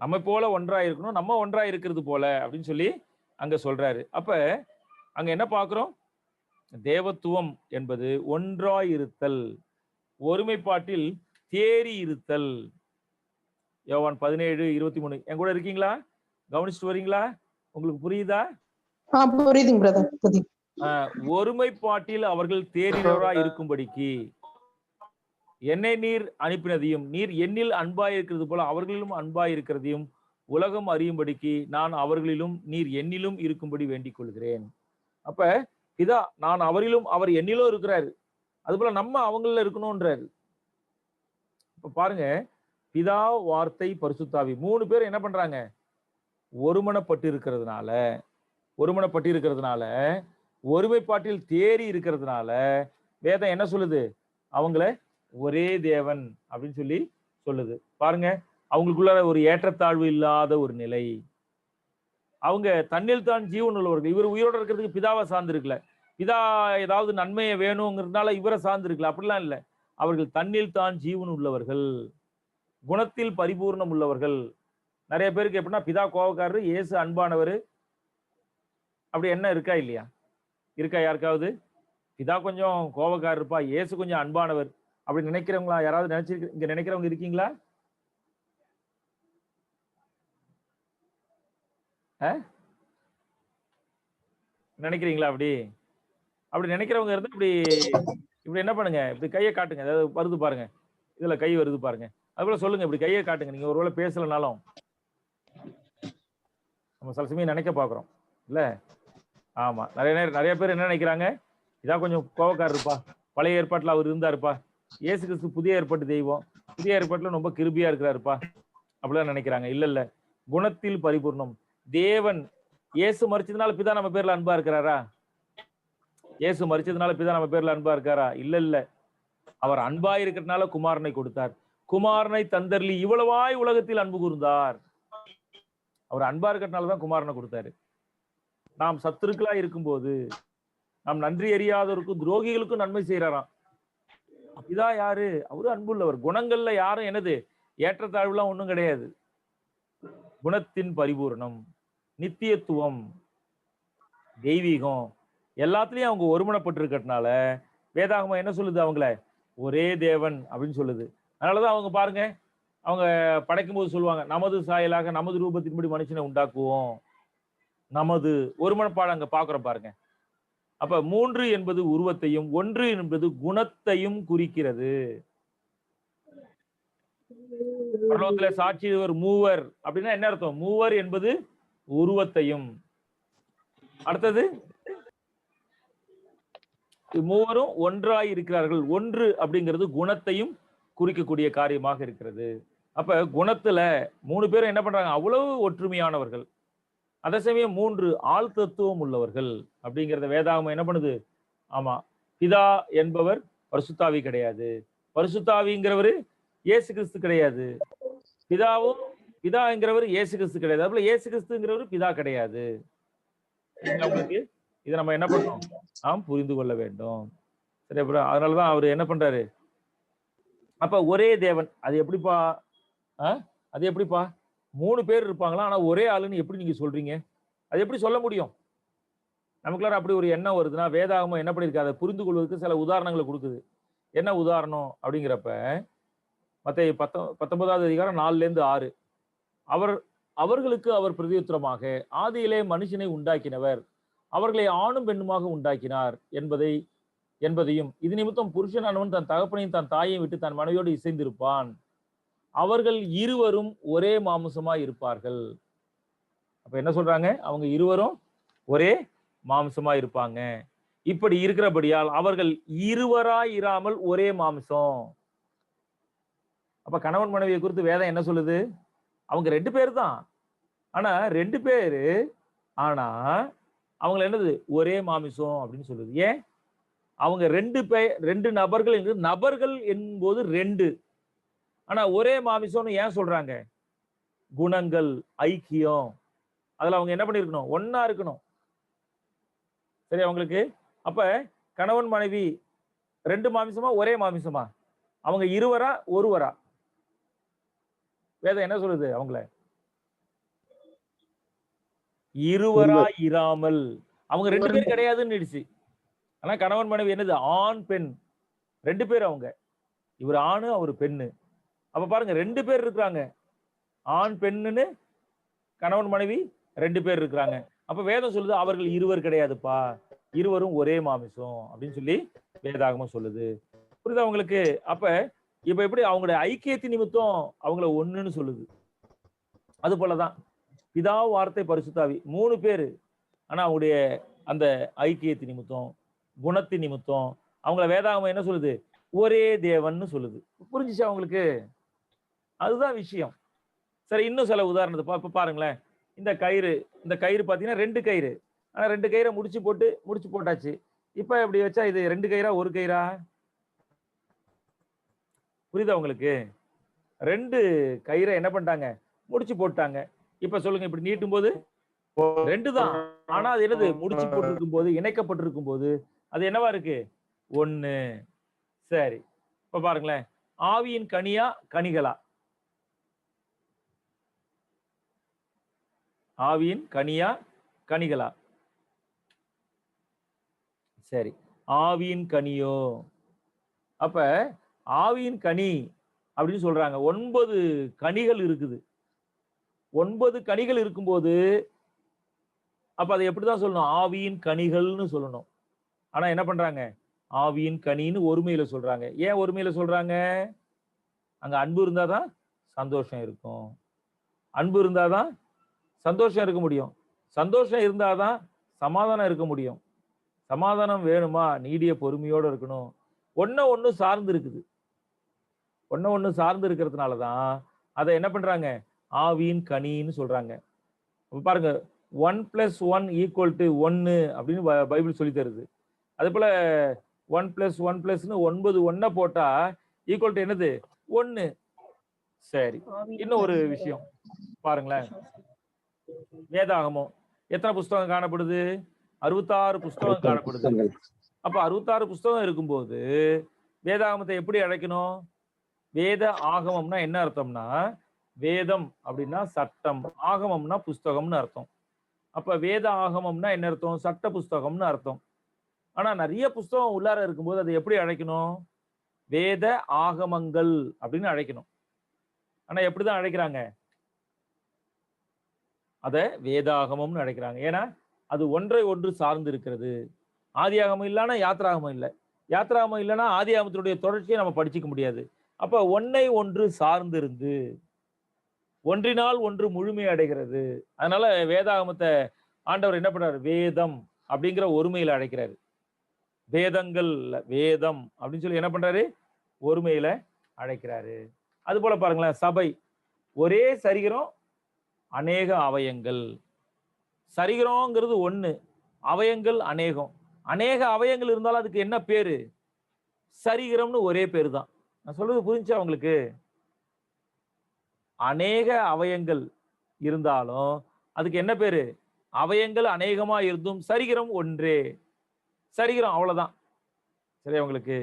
நம்ம போல ஒன்றாய் இருக்கணும், நம்ம ஒன்றாய் இருக்கிறது போல அப்படின்னு சொல்லி அங்க சொல்றாரு. அப்ப அங்க என்ன பார்க்கிறோம்? தேவத்துவம் என்பது ஒன்றாய் இருத்தல், ஒருமைப்பாட்டில் தேறி இருத்தல். யோவான் 17:23, என் கூட இருக்கீங்களா? கவனிச்சுட்டு வரீங்களா? உங்களுக்கு புரியுதா? புரியுதுங்க பிரதர். ஒருமைப்பாட்டில் அவர்கள் தேறினவராய் இருக்கும்படிக்கு என்னை நீர் அனுப்பினதையும் நீர் என்னில் அன்பாய் இருக்கிறது போல அவர்களிலும் அன்பாய் இருக்கிறதையும் உலகம் அறியும்படிக்கு நான் அவர்களிலும் நீர் என்னிலும் இருக்கும்படி வேண்டிக் கொள்கிறேன். அப்ப இதா நான் அவரிலும் அவர் என்னிலும் இருக்கிறாரு, அது போல நம்ம அவங்கள இருக்கணும்ன்றாரு. இப்ப பாருங்க, பிதா, வார்த்தை, பரிசுத்தாவி மூணு பேர் என்ன பண்றாங்க? ஒருமனப்பட்டு இருக்கிறதுனால ஒருமைப்பாட்டில் தேறி இருக்கிறதுனால வேதம் என்ன சொல்லுது? அவங்கள ஒரே தேவன் அப்படின்னு சொல்லி சொல்லுது. பாருங்க, அவங்களுக்குள்ள ஒரு ஏற்றத்தாழ்வு இல்லாத ஒரு நிலை. அவங்க தன்னில் தான் ஜீவன் உள்ளவர்கள். இவர் உயிரோட இருக்கிறதுக்கு பிதாவை சார்ந்து இருக்கல, பிதா ஏதாவது நன்மையை வேணுங்கிறதுனால இவரை சார்ந்து இருக்கல, அப்படிலாம் இல்லை. அவர்கள் தன்னில் தான் ஜீவன் உள்ளவர்கள், குணத்தில் பரிபூர்ணம் உள்ளவர்கள். நிறைய பேருக்கு எப்படின்னா, பிதா கோபக்காரரு, இயேசு அன்பானவர், அப்படி என்ன இருக்கா இல்லையா? இருக்கா யாருக்காவது? பிதா கொஞ்சம் கோபக்காரர் இருப்பா, இயேசு கொஞ்சம் அன்பானவர் அப்படி நினைக்கிறவங்களா யாராவது இங்க நினைக்கிறவங்க இருக்கீங்களா? நினைக்கிறீங்களா? அப்படி நினைக்கிறவங்க இருந்தா இப்படி என்ன பண்ணுங்க, இப்படி கையை காட்டுங்க. அதாவது வருது பாருங்க, இதுல கை வருது பாருங்க, அது போல சொல்லுங்க, இப்படி கையை காட்டுங்க. நீங்க ஒருவேளை பேசலனாலும் நம்ம சில சமயம் நினைக்க பாக்குறோம் இல்ல? ஆமா, நிறைய பேர் என்ன நினைக்கிறாங்க? இதான் கொஞ்சம் கோபக்காரர் இருப்பா, பழைய ஏற்பாட்டுல அவர் இருந்தாருப்பா, இயேசு கிறிஸ்து புதிய ஏற்பாட்டு தெய்வம், புதிய ஏற்பாட்டுல ரொம்ப கிருபியா இருக்கிறாருப்பா அப்படிலாம் நினைக்கிறாங்க. இல்ல, குணத்தில் பரிபூர்ணம் தேவன். இயேசு மரிச்சதுனால பிதா நம்ம பேர்ல அன்பா இருக்கிறாரா? இயேசு மரிச்சதுனால பிதா நம்ம பேர்ல அன்பா இருக்காரா? இல்ல. அவர் அன்பா இருக்கிறதுனால குமாரனை கொடுத்தார். குமாரனை தந்தர்லி இவ்வளவாய் உலகத்தில் அன்பு கூர்ந்தார். அவர் அன்பா இருக்கிறதுனாலதான் குமாரனை கொடுத்தாரு. நாம் சத்துருக்களா இருக்கும்போது நாம் நன்றி அறியாதவருக்கும் துரோகிகளுக்கும் நன்மை செய்யறாராம். அப்படிதான் யாரு? அவரு அன்புள்ளவர். குணங்கள்ல யாரும் என்னது ஏற்றத்தாழ்வுலாம் ஒண்ணும் கிடையாது. குணத்தின் பரிபூரணம், நித்தியத்துவம், தெய்வீகம் எல்லாத்துலயும் அவங்க ஒருமனப்பட்டு இருக்கிறதுனால வேதாகமம் என்ன சொல்லுது? அவங்கள ஒரே தேவன் அப்படின்னு சொல்லுது. அதனாலதான் அவங்க பாருங்க, அவங்க படைக்கும் போது சொல்லுவாங்க, நமது சாயலாக நமது ரூபத்தின்படி மனுஷனை உண்டாக்குவோம். நமது ஒருமனப்பாடு அங்க பாக்குறோம் பாருங்க. அப்ப 3 என்பது உருவத்தையும் 1 என்பது குணத்தையும் குறிக்கிறது. பரலோகத்துல சாட்சி ஒரு மூவர் அப்படின்னா என்ன அர்த்தம்? மூவர் என்பது உருவத்தையும், அடுத்தது மூவரும் ஒன்றாய் இருக்கிறார்கள். 1 அப்படிங்கிறது குணத்தையும் குறிக்கக்கூடிய காரியமாக இருக்கிறது. அப்ப குணத்துல 3 பேரும் என்ன பண்றாங்க? அவ்வளவு ஒற்றுமையானவர்கள். அதே சமயம் 3 ஆள் தத்துவம் உள்ளவர்கள் அப்படிங்கிறத வேதாகமம் என்ன பண்ணுது? ஆமா, பிதா என்பவர் பரிசுத்தாவி கிடையாது, பரிசுத்தாவிங்கிறவர் இயேசு கிறிஸ்து கிடையாது, பிதாங்கிறவர் இயேசு கிறிஸ்து கிடையாது, அதுபோல இயேசு கிறிஸ்துங்கிறவர் பிதா கிடையாது. இதை நம்ம என்ன பண்றோம்? நாம் புரிந்து கொள்ள வேண்டும். சரி, அப்புறம் அதனாலதான் அவர் என்ன பண்றாரு? அப்ப ஒரே தேவன். அது எப்படிப்பா? 3 பேர் இருப்பாங்களா, ஆனா ஒரே ஆளுன்னு எப்படி நீங்க சொல்றீங்க? அது எப்படி சொல்ல முடியும்? நமக்குள்ளார அப்படி ஒரு எண்ணம் வருதுன்னா, வேதாகமம் என்ன பண்ணிருக்கு? அதை புரிந்து கொள்வதற்கு சில உதாரணங்களை கொடுக்குது. என்ன உதாரணம் அப்படிங்கிறப்ப, மத்தேயு 19வது அதிகாரம் 4லேருந்து 6. அவர்களுக்கு அவர் பிரதியுத்தரமாக, ஆதியிலே மனுஷனை உண்டாக்கினவர் அவர்களை ஆணும் பெண்ணுமாக உண்டாக்கினார் என்பதையும், இது நிமித்தம் புருஷனானவன் தன் தகப்பனையும் தன் தாயையும் விட்டு தன் மனைவியோடு இசைந்திருப்பான், அவர்கள் இருவரும் ஒரே மாம்சமாய் இருப்பார்கள். அப்ப என்ன சொல்றாங்க? அவங்க இருவரும் ஒரே மாம்சமா இருப்பாங்க. இப்படி இருக்கிறபடியால் அவர்கள் இருவராய் இராமல் ஒரே மாம்சம். அப்ப கணவன் மனைவியை குறித்து வேதம் என்ன சொல்லுது? அவங்க 2 பேர் தான், ஆனா 2 பேரு, ஆனா அவங்க என்னது? ஒரே மாமிசம் அப்படின்னு சொல்லுது. ஏன்? அவங்க 2 நபர்கள் என்று, நபர்கள் என்பது 2, ஆனா ஒரே மாமிசம்னு ஏன் சொல்றாங்க? குணங்கள், ஐக்கியம், அதுல அவங்க என்ன பண்ணிருக்கணும்? ஒன்னா இருக்கணும். சரி அவங்களுக்கு? அப்ப கணவன் மனைவி 2 மாமிசமா ஒரே மாமிசமா? அவங்க இருவரா ஒருவரா? வேதம் என்ன சொல்லுது அவங்கள? இருவரா இராமல். அவங்க 2 பேர் கிடையாதுன்னு. ஆனா கணவன் மனைவி என்னது? ஆண் பெண் 2 பேர். அவங்க இவர் ஆணு அவர் பெண்ணு. அப்ப பாருங்க 2 பேர் இருக்கிறாங்க. ஆண் பெண்ணுன்னு கணவன் மனைவி 2 பேர் இருக்கிறாங்க. அப்ப வேதம் சொல்லுது அவர்கள் இருவர் கிடையாதுப்பா, இருவரும் ஒரே மாமிசம் அப்படின்னு சொல்லி வேதாகமம் சொல்லுது. புரியுதா உங்களுக்கு? அப்ப இப்ப எப்படி அவங்களுடைய ஐக்கியத்தின் நிமித்தம் அவங்கள ஒண்ணுன்னு சொல்லுது. அது போலதான் பிதா, வார்த்தை, பரிசுத்தாவி 3 பேரு, ஆனா அவங்களுடைய அந்த ஐக்கியத்தின் நிமித்தம், குணத்தின் நிமித்தம் அவங்கள வேதாகமம் என்ன சொல்லுது? ஒரே தேவன் சொல்லுது. புரிஞ்சுச்சா உங்களுக்கு? அதுதான் விஷயம். சரி, இன்னும் சில உதாரணத்தை இப்ப பாருங்களேன். இந்த கயிறு பாத்தீங்கன்னா 2 கயிறு, ஆனா 2 கயிறை முடிச்சு போட்டாச்சு. இப்ப இப்படி வச்சா இது 2 கயிறா ஒரு கயிறா? புரியுதா உங்களுக்கு? 2 கயிறை என்ன பண்ணிட்டாங்க? முடிச்சு போட்டாங்க. இப்ப சொல்லுங்க, இப்படி நீட்டும் போது 2 தான், ஆனா அது என்னது? முடிச்சு போட்டிருக்கும் போது, இணைக்கப்பட்டிருக்கும் போது அது என்னவா இருக்கு? 1. சரி, இப்ப பாருங்களேன். ஆவியின் கனியா கனிகளா? ஆவியின் கனியா கனிகளா? சரி, ஆவியின் கனியோ? அப்ப ஆவியின் கனி அப்படின்னு சொல்றாங்க. 9 கனிகள் இருக்குது. 9 கனிகள் இருக்கும்போது அப்ப அதை எப்படிதான் சொல்லணும்? ஆவியின் கனிகள்னு சொல்லணும். ஆனா என்ன பண்றாங்க? ஆவியின் கனின்னு ஒருமையில சொல்றாங்க. ஏன் ஒருமையில சொல்றாங்க? அங்க அன்பு இருந்தாதான் சந்தோஷம் இருக்கும். அன்பு இருந்தாதான் சந்தோஷம் இருக்க முடியும். சந்தோஷம் இருந்தாதான் சமாதானம் இருக்க முடியும். சமாதானம் வேணுமா? நீடிய பொறுமையோட இருக்கணும். ஒண்ணு சார்ந்து இருக்குது. ஒண்ணு சார்ந்து இருக்கிறதுனாலதான் அதை என்ன பண்றாங்க? ஆவியின் கனின்னு சொல்றாங்க. பாருங்க, 1 + 1 = 1 அப்படின்னு பைபிள் சொல்லி தருது. அதே போல 1 + 1 + 9 1 போட்டா ஈக்குவல் என்னது? 1. சரி, இன்னும் ஒரு விஷயம் பாருங்களேன். வேதாகமம் எத்தனை புஸ்தகம் காணப்படுது? 66 புஸ்தகம் காணப்படுது. அப்ப 66 புஸ்தகம் இருக்கும்போது வேதாகமத்தை எப்படி அழைக்கணும்? வேத ஆகமம்னா என்ன அர்த்தம்னா, வேதம் அப்படின்னா சட்டம், ஆகமம்னா புஸ்தகம்னு அர்த்தம். அப்ப வேத ஆகமம்னா என்ன அர்த்தம்? சட்ட புஸ்தகம்னு அர்த்தம். ஆனா நிறைய புஸ்தகம் உள்ளார இருக்கும்போது அதை எப்படி அழைக்கணும்? வேத ஆகமங்கள் அப்படின்னு அழைக்கணும். ஆனா எப்படிதான் அழைக்கிறாங்க? அத வேதாகமம்னு அழைக்கிறாங்க. ஏன்னா அது ஒன்றை ஒன்று சார்ந்து இருக்கிறது. ஆதியாகமம் இல்லைன்னா யாத்திராகமம் இல்லை, யாத்திராகமம் இல்லைன்னா ஆதியாகமத்தினுடைய தொடர்ச்சியை நம்ம படிச்சுக்க முடியாது. அப்ப ஒன்னை ஒன்று சார்ந்து இருந்து ஒன்றினால் ஒன்று முழுமை அடைகிறது. அதனால வேதாகமத்தை ஆண்டவர் என்ன பண்றாரு? வேதம் அப்படிங்கிற ஒருமையில அழைக்கிறாரு. வேதங்கள் வேதம் அப்படின்னு சொல்லி என்ன பண்றாரு? ஒருமையில அழைக்கிறாரு. அது போல பாருங்களேன், சபை ஒரே சரீரம், அநேக அவயங்கள். சரீரம்ங்கிறது 1, அவயங்கள் அநேகம். அநேக அவயங்கள் இருந்தாலும் அதுக்கு என்ன பேரு? சரீரம்னு ஒரே பேரு தான். நான் சொல்றது புரிஞ்சா உங்களுக்கு? அநேக அவயங்கள் இருந்தாலும் அதுக்கு என்ன பேரு? அவயங்கள் அநேகமா இருந்தும் சரீரம் ஒன்றே. சரீரம், அவ்வளவுதான். சரி உங்களுக்கு?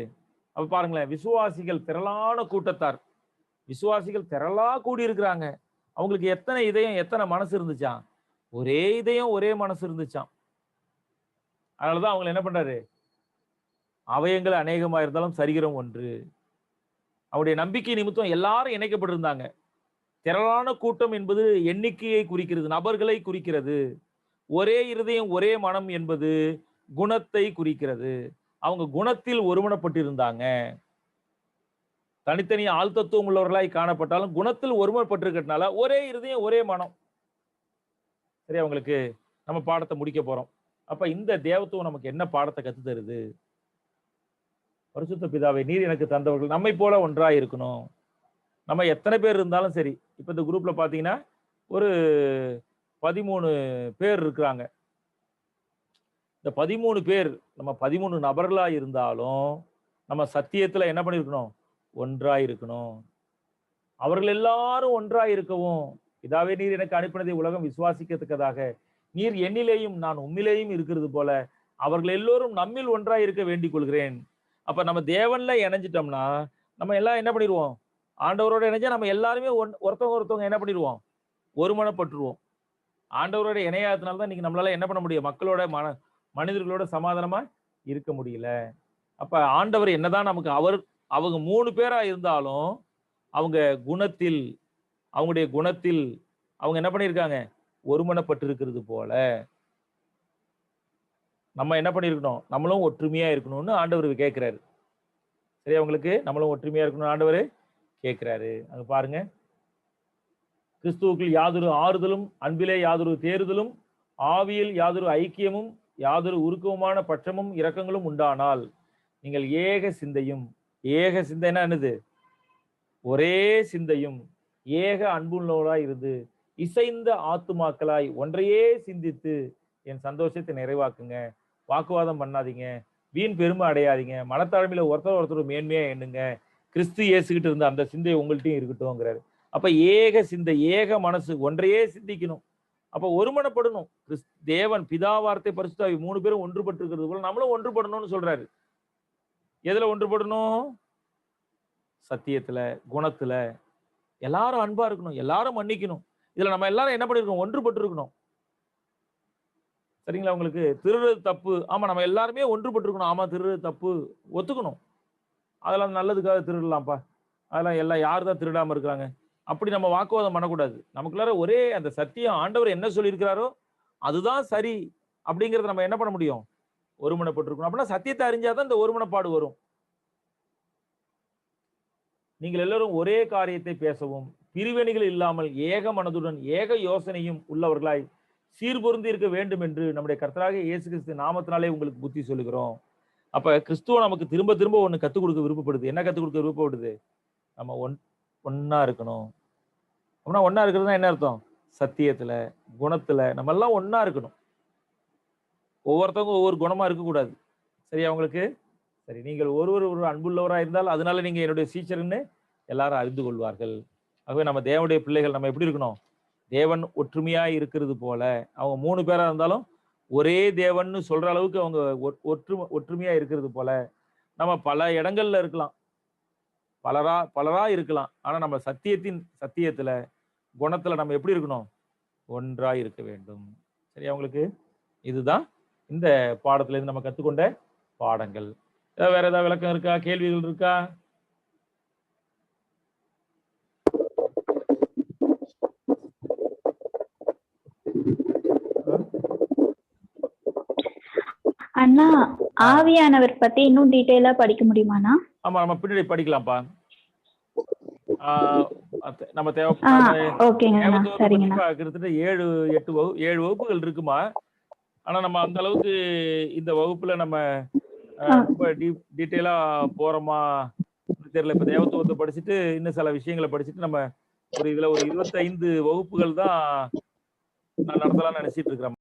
அப்ப பாருங்களேன், விசுவாசிகள் திரளான கூட்டத்தார், விசுவாசிகள் திரளா கூடி இருக்கிறாங்க. அவங்களுக்கு எத்தனை இதயம் எத்தனை மனசு இருந்துச்சாம்? ஒரே இதயம் ஒரே மனசு இருந்துச்சாம். அதனாலதான் அவங்க என்ன பண்றாரு, அவயங்கள் அநேகமா இருந்தாலும் சரீரம் ஒன்று. அவருடைய நம்பிக்கை நிமித்தம் எல்லாரும் இணைக்கப்பட்டிருந்தாங்க. திரளான கூட்டம் என்பது எண்ணிக்கையை குறிக்கிறது, நபர்களை குறிக்கிறது. ஒரே இருதயம் ஒரே மனம் என்பது குணத்தை குறிக்கிறது. அவங்க குணத்தில் ஒருமனப்பட்டிருந்தாங்க. தனித்தனி ஆழ்த்தத்துவம் உள்ளவர்களாய் காணப்பட்டாலும் குணத்தில் ஒருமனப்பட்டிருக்கிறதுனால ஒரே இருதயம் ஒரே மனம். சரி, அவங்களுக்கு நம்ம பாடத்தை முடிக்க போறோம். அப்ப இந்த தேவத்துவம் நமக்கு என்ன பாடத்தை கத்து தருது? பரிசுத்த பிதாவை, நீர் எனக்கு தந்தவர்கள் நம்மை போல ஒன்றாய் இருக்கணும். நம்ம எத்தனை பேர் இருந்தாலும் சரி, இப்ப இந்த குரூப்ல பாத்தீங்கன்னா ஒரு 13 பேர் இருக்கிறாங்க. இந்த 13 பேர் நம்ம 13 நபர்களா இருந்தாலும் நம்ம சத்தியத்துல என்ன பண்ணிருக்கணும்? ஒன்றாய் இருக்கணும். அவர்கள் எல்லாரும் ஒன்றாய் இருக்கவும், பிதாவே நீர் எனக்கு அனுப்பினதை உலகம் விசுவாசிக்கத்தக்கதாக நீர் என்னிலேயும் நான் உம்மிலேயும் இருக்கிறது போல அவர்கள் எல்லோரும் நம்மில் ஒன்றாய் இருக்க வேண்டிக் கொள்கிறேன். அப்ப நம்ம தேவன்ல இணைஞ்சிட்டோம்னா நம்ம எல்லாம் என்ன பண்ணிடுவோம்? ஆண்டவரோட இணைஞ்சா நம்ம எல்லாருமே ஒருத்தவங்க என்ன பண்ணிடுவோம்? ஒருமனப்பட்டுருவோம். ஆண்டவரோட இணையாததுனால தான் இன்னைக்கு நம்மளால என்ன பண்ண முடியும்? மக்களோட மனிதர்களோட சமாதானமா இருக்க முடியல. அப்ப ஆண்டவர் என்னதான் நமக்கு அவங்க 3 பேரா இருந்தாலும் அவங்க குணத்தில், அவங்களுடைய குணத்தில் அவங்க என்ன பண்ணியிருக்காங்க? ஒருமனப்பட்டு இருக்கிறது போல நம்ம என்ன பண்ணிருக்கணும்? நம்மளும் ஒற்றுமையா இருக்கணும்னு ஆண்டவர் கேட்கிறாரு. சரி, அவங்களுக்கு நம்மளும் ஒற்றுமையா இருக்கணும் ஆண்டவர் கேட்கிறாரு. அங்க பாருங்க, கிறிஸ்துவுக்குள் யாதொரு ஆறுதலும், அன்பிலே யாதொரு தேறுதலும், ஆவியில் யாதொரு ஐக்கியமும், யாதொரு உருக்கமான பட்சமும் இரக்கங்களும் உண்டானால் நீங்கள் ஏக சிந்தையும், ஏக சிந்தைனா என்னது? ஒரே சிந்தையும் ஏக அன்புள்ளவராய் இருந்து இசைந்த ஆத்துமாக்களாய் ஒன்றையே சிந்தித்து என் சந்தோஷத்தை நிறைவாக்குங்க. வாக்குவாதம் பண்ணாதீங்க, வீண் பெருமை அடையாதீங்க, மனத்தாழ்மையில ஒருத்தர் மேன்மையா எண்ணுங்க. கிறிஸ்து இயேசுகிட்டு இருந்த அந்த சிந்தை உங்கள்கிட்டையும் இருக்கட்டும்ங்கிறாரு. அப்ப ஏக சிந்தை, ஏக மனசு, ஒன்றையே சிந்திக்கணும். அப்ப ஒருமனப்படணும். தேவன் பிதா வார்த்தை பரிசுத்த ஆவி 3 பேரும் ஒன்றுபட்டு இருக்கிறது போல நம்மளும் ஒன்றுபடணும்னு சொல்றாரு. எதுல ஒன்றுபடணும்? சத்தியத்துல, குணத்துல. எல்லாரும் அன்பா இருக்கணும், எல்லாரும் மன்னிக்கணும். இதுல நம்ம எல்லாரும் என்ன பண்ணிருக்கோம்? ஒன்றுபட்டு இருக்கணும். சரிங்களா? உங்களுக்கு திருடுறது தப்பு, ஆமா நம்ம எல்லாருமே ஒன்றுபட்டு இருக்கணும். ஆமா திருடுறது தப்பு ஒத்துக்கணும். அதெல்லாம் நல்லதுக்காக திருடலாம்ப்பா, அதெல்லாம் எல்லாம் யாரு தான் திருடாம இருக்கிறாங்க அப்படி நம்ம வாக்குவாதம் பண்ணக்கூடாது. நமக்குள்ளார ஒரே அந்த சத்தியம், ஆண்டவர் என்ன சொல்லியிருக்கிறாரோ அதுதான் சரி அப்படிங்கறத நம்ம என்ன பண்ண முடியும்? ஒருமனப்பட்டிருக்கணும். அப்படின்னா சத்தியத்தை அறிஞ்சாதான் இந்த ஒருமனப்பாடு வரும். நீங்கள் எல்லாரும் ஒரே காரியத்தை பேசவும், பிரிவினைகள் இல்லாமல் ஏக மனதுடன் ஏக யோசனையும் உள்ளவர்களாய் சீர்பொருந்தி இருக்க வேண்டும் என்று நம்முடைய கர்த்தராகிய இயேசு கிறிஸ்து நாமத்தினாலே உங்களுக்கு புத்தி சொல்லுகிறோம். அப்ப கிறிஸ்துவ நமக்கு திரும்ப திரும்ப ஒண்ணு கத்துக் கொடுக்க விருப்பப்படுது. என்ன கத்துக் கொடுக்க விருப்பப்படுது? நம்ம ஒன்னா இருக்கணும். அப்படின்னா ஒன்னா இருக்கிறதுனா என்ன அர்த்தம்? சத்தியத்துல, குணத்துல நம்ம எல்லாம் ஒன்னா இருக்கணும். ஒவ்வொருத்தவங்க ஒவ்வொரு குணமா இருக்கக்கூடாது. சரியா உங்களுக்கு? சரி, நீங்கள் ஒரு அன்புள்ளவராக இருந்தால் அதனால நீங்க என்னுடைய சீச்சர்ன்னு எல்லாரும் அறிந்து கொள்வார்கள். ஆகவே நம்ம தேவனுடைய பிள்ளைகள் நம்ம எப்படி இருக்கணும்? தேவன் ஒற்றுமையா இருக்கிறது போல, அவங்க 3 பேரா இருந்தாலும் ஒரே தேவன்னு சொல்ற அளவுக்கு அவங்க ஒற்றுமையா இருக்கிறது போல நம்ம பல இடங்கள்ல இருக்கலாம், பலரா இருக்கலாம். ஆனா நம்ம சத்தியத்துல, குணத்துல நம்ம எப்படி இருக்கணும்? ஒன்றா இருக்க வேண்டும். சரியா உங்களுக்கு? இதுதான் இந்த பாடத்துல இருந்து நம்ம கத்துக்கொண்ட பாடங்கள். வேற ஏதாவது விளக்கம் இருக்கா? கேள்விகள் இருக்கா? அண்ணா, ஆவியானவர் பத்தி இன்னும் டீடைலா படிக்க முடியுமாண்ணா? ஆமா, நம்ம பின்னாடி படிக்கலாம்ப்பா. நம்ம கிட்டத்தட்ட 7 வகுப்புகள் இருக்குமா. ஆனா நம்ம அந்த அளவுக்கு இந்த வகுப்புல நம்ம ரொம்ப டீட்டெயிலா போறோமா தெரியல. இப்ப தேவத்துவத்தை படிச்சுட்டு இன்னும் சில விஷயங்களை படிச்சுட்டு நம்ம இதுல ஒரு 25 வகுப்புகள் தான் நான் நடத்தலாம்னு நினைச்சிட்டு இருக்கிறேன்.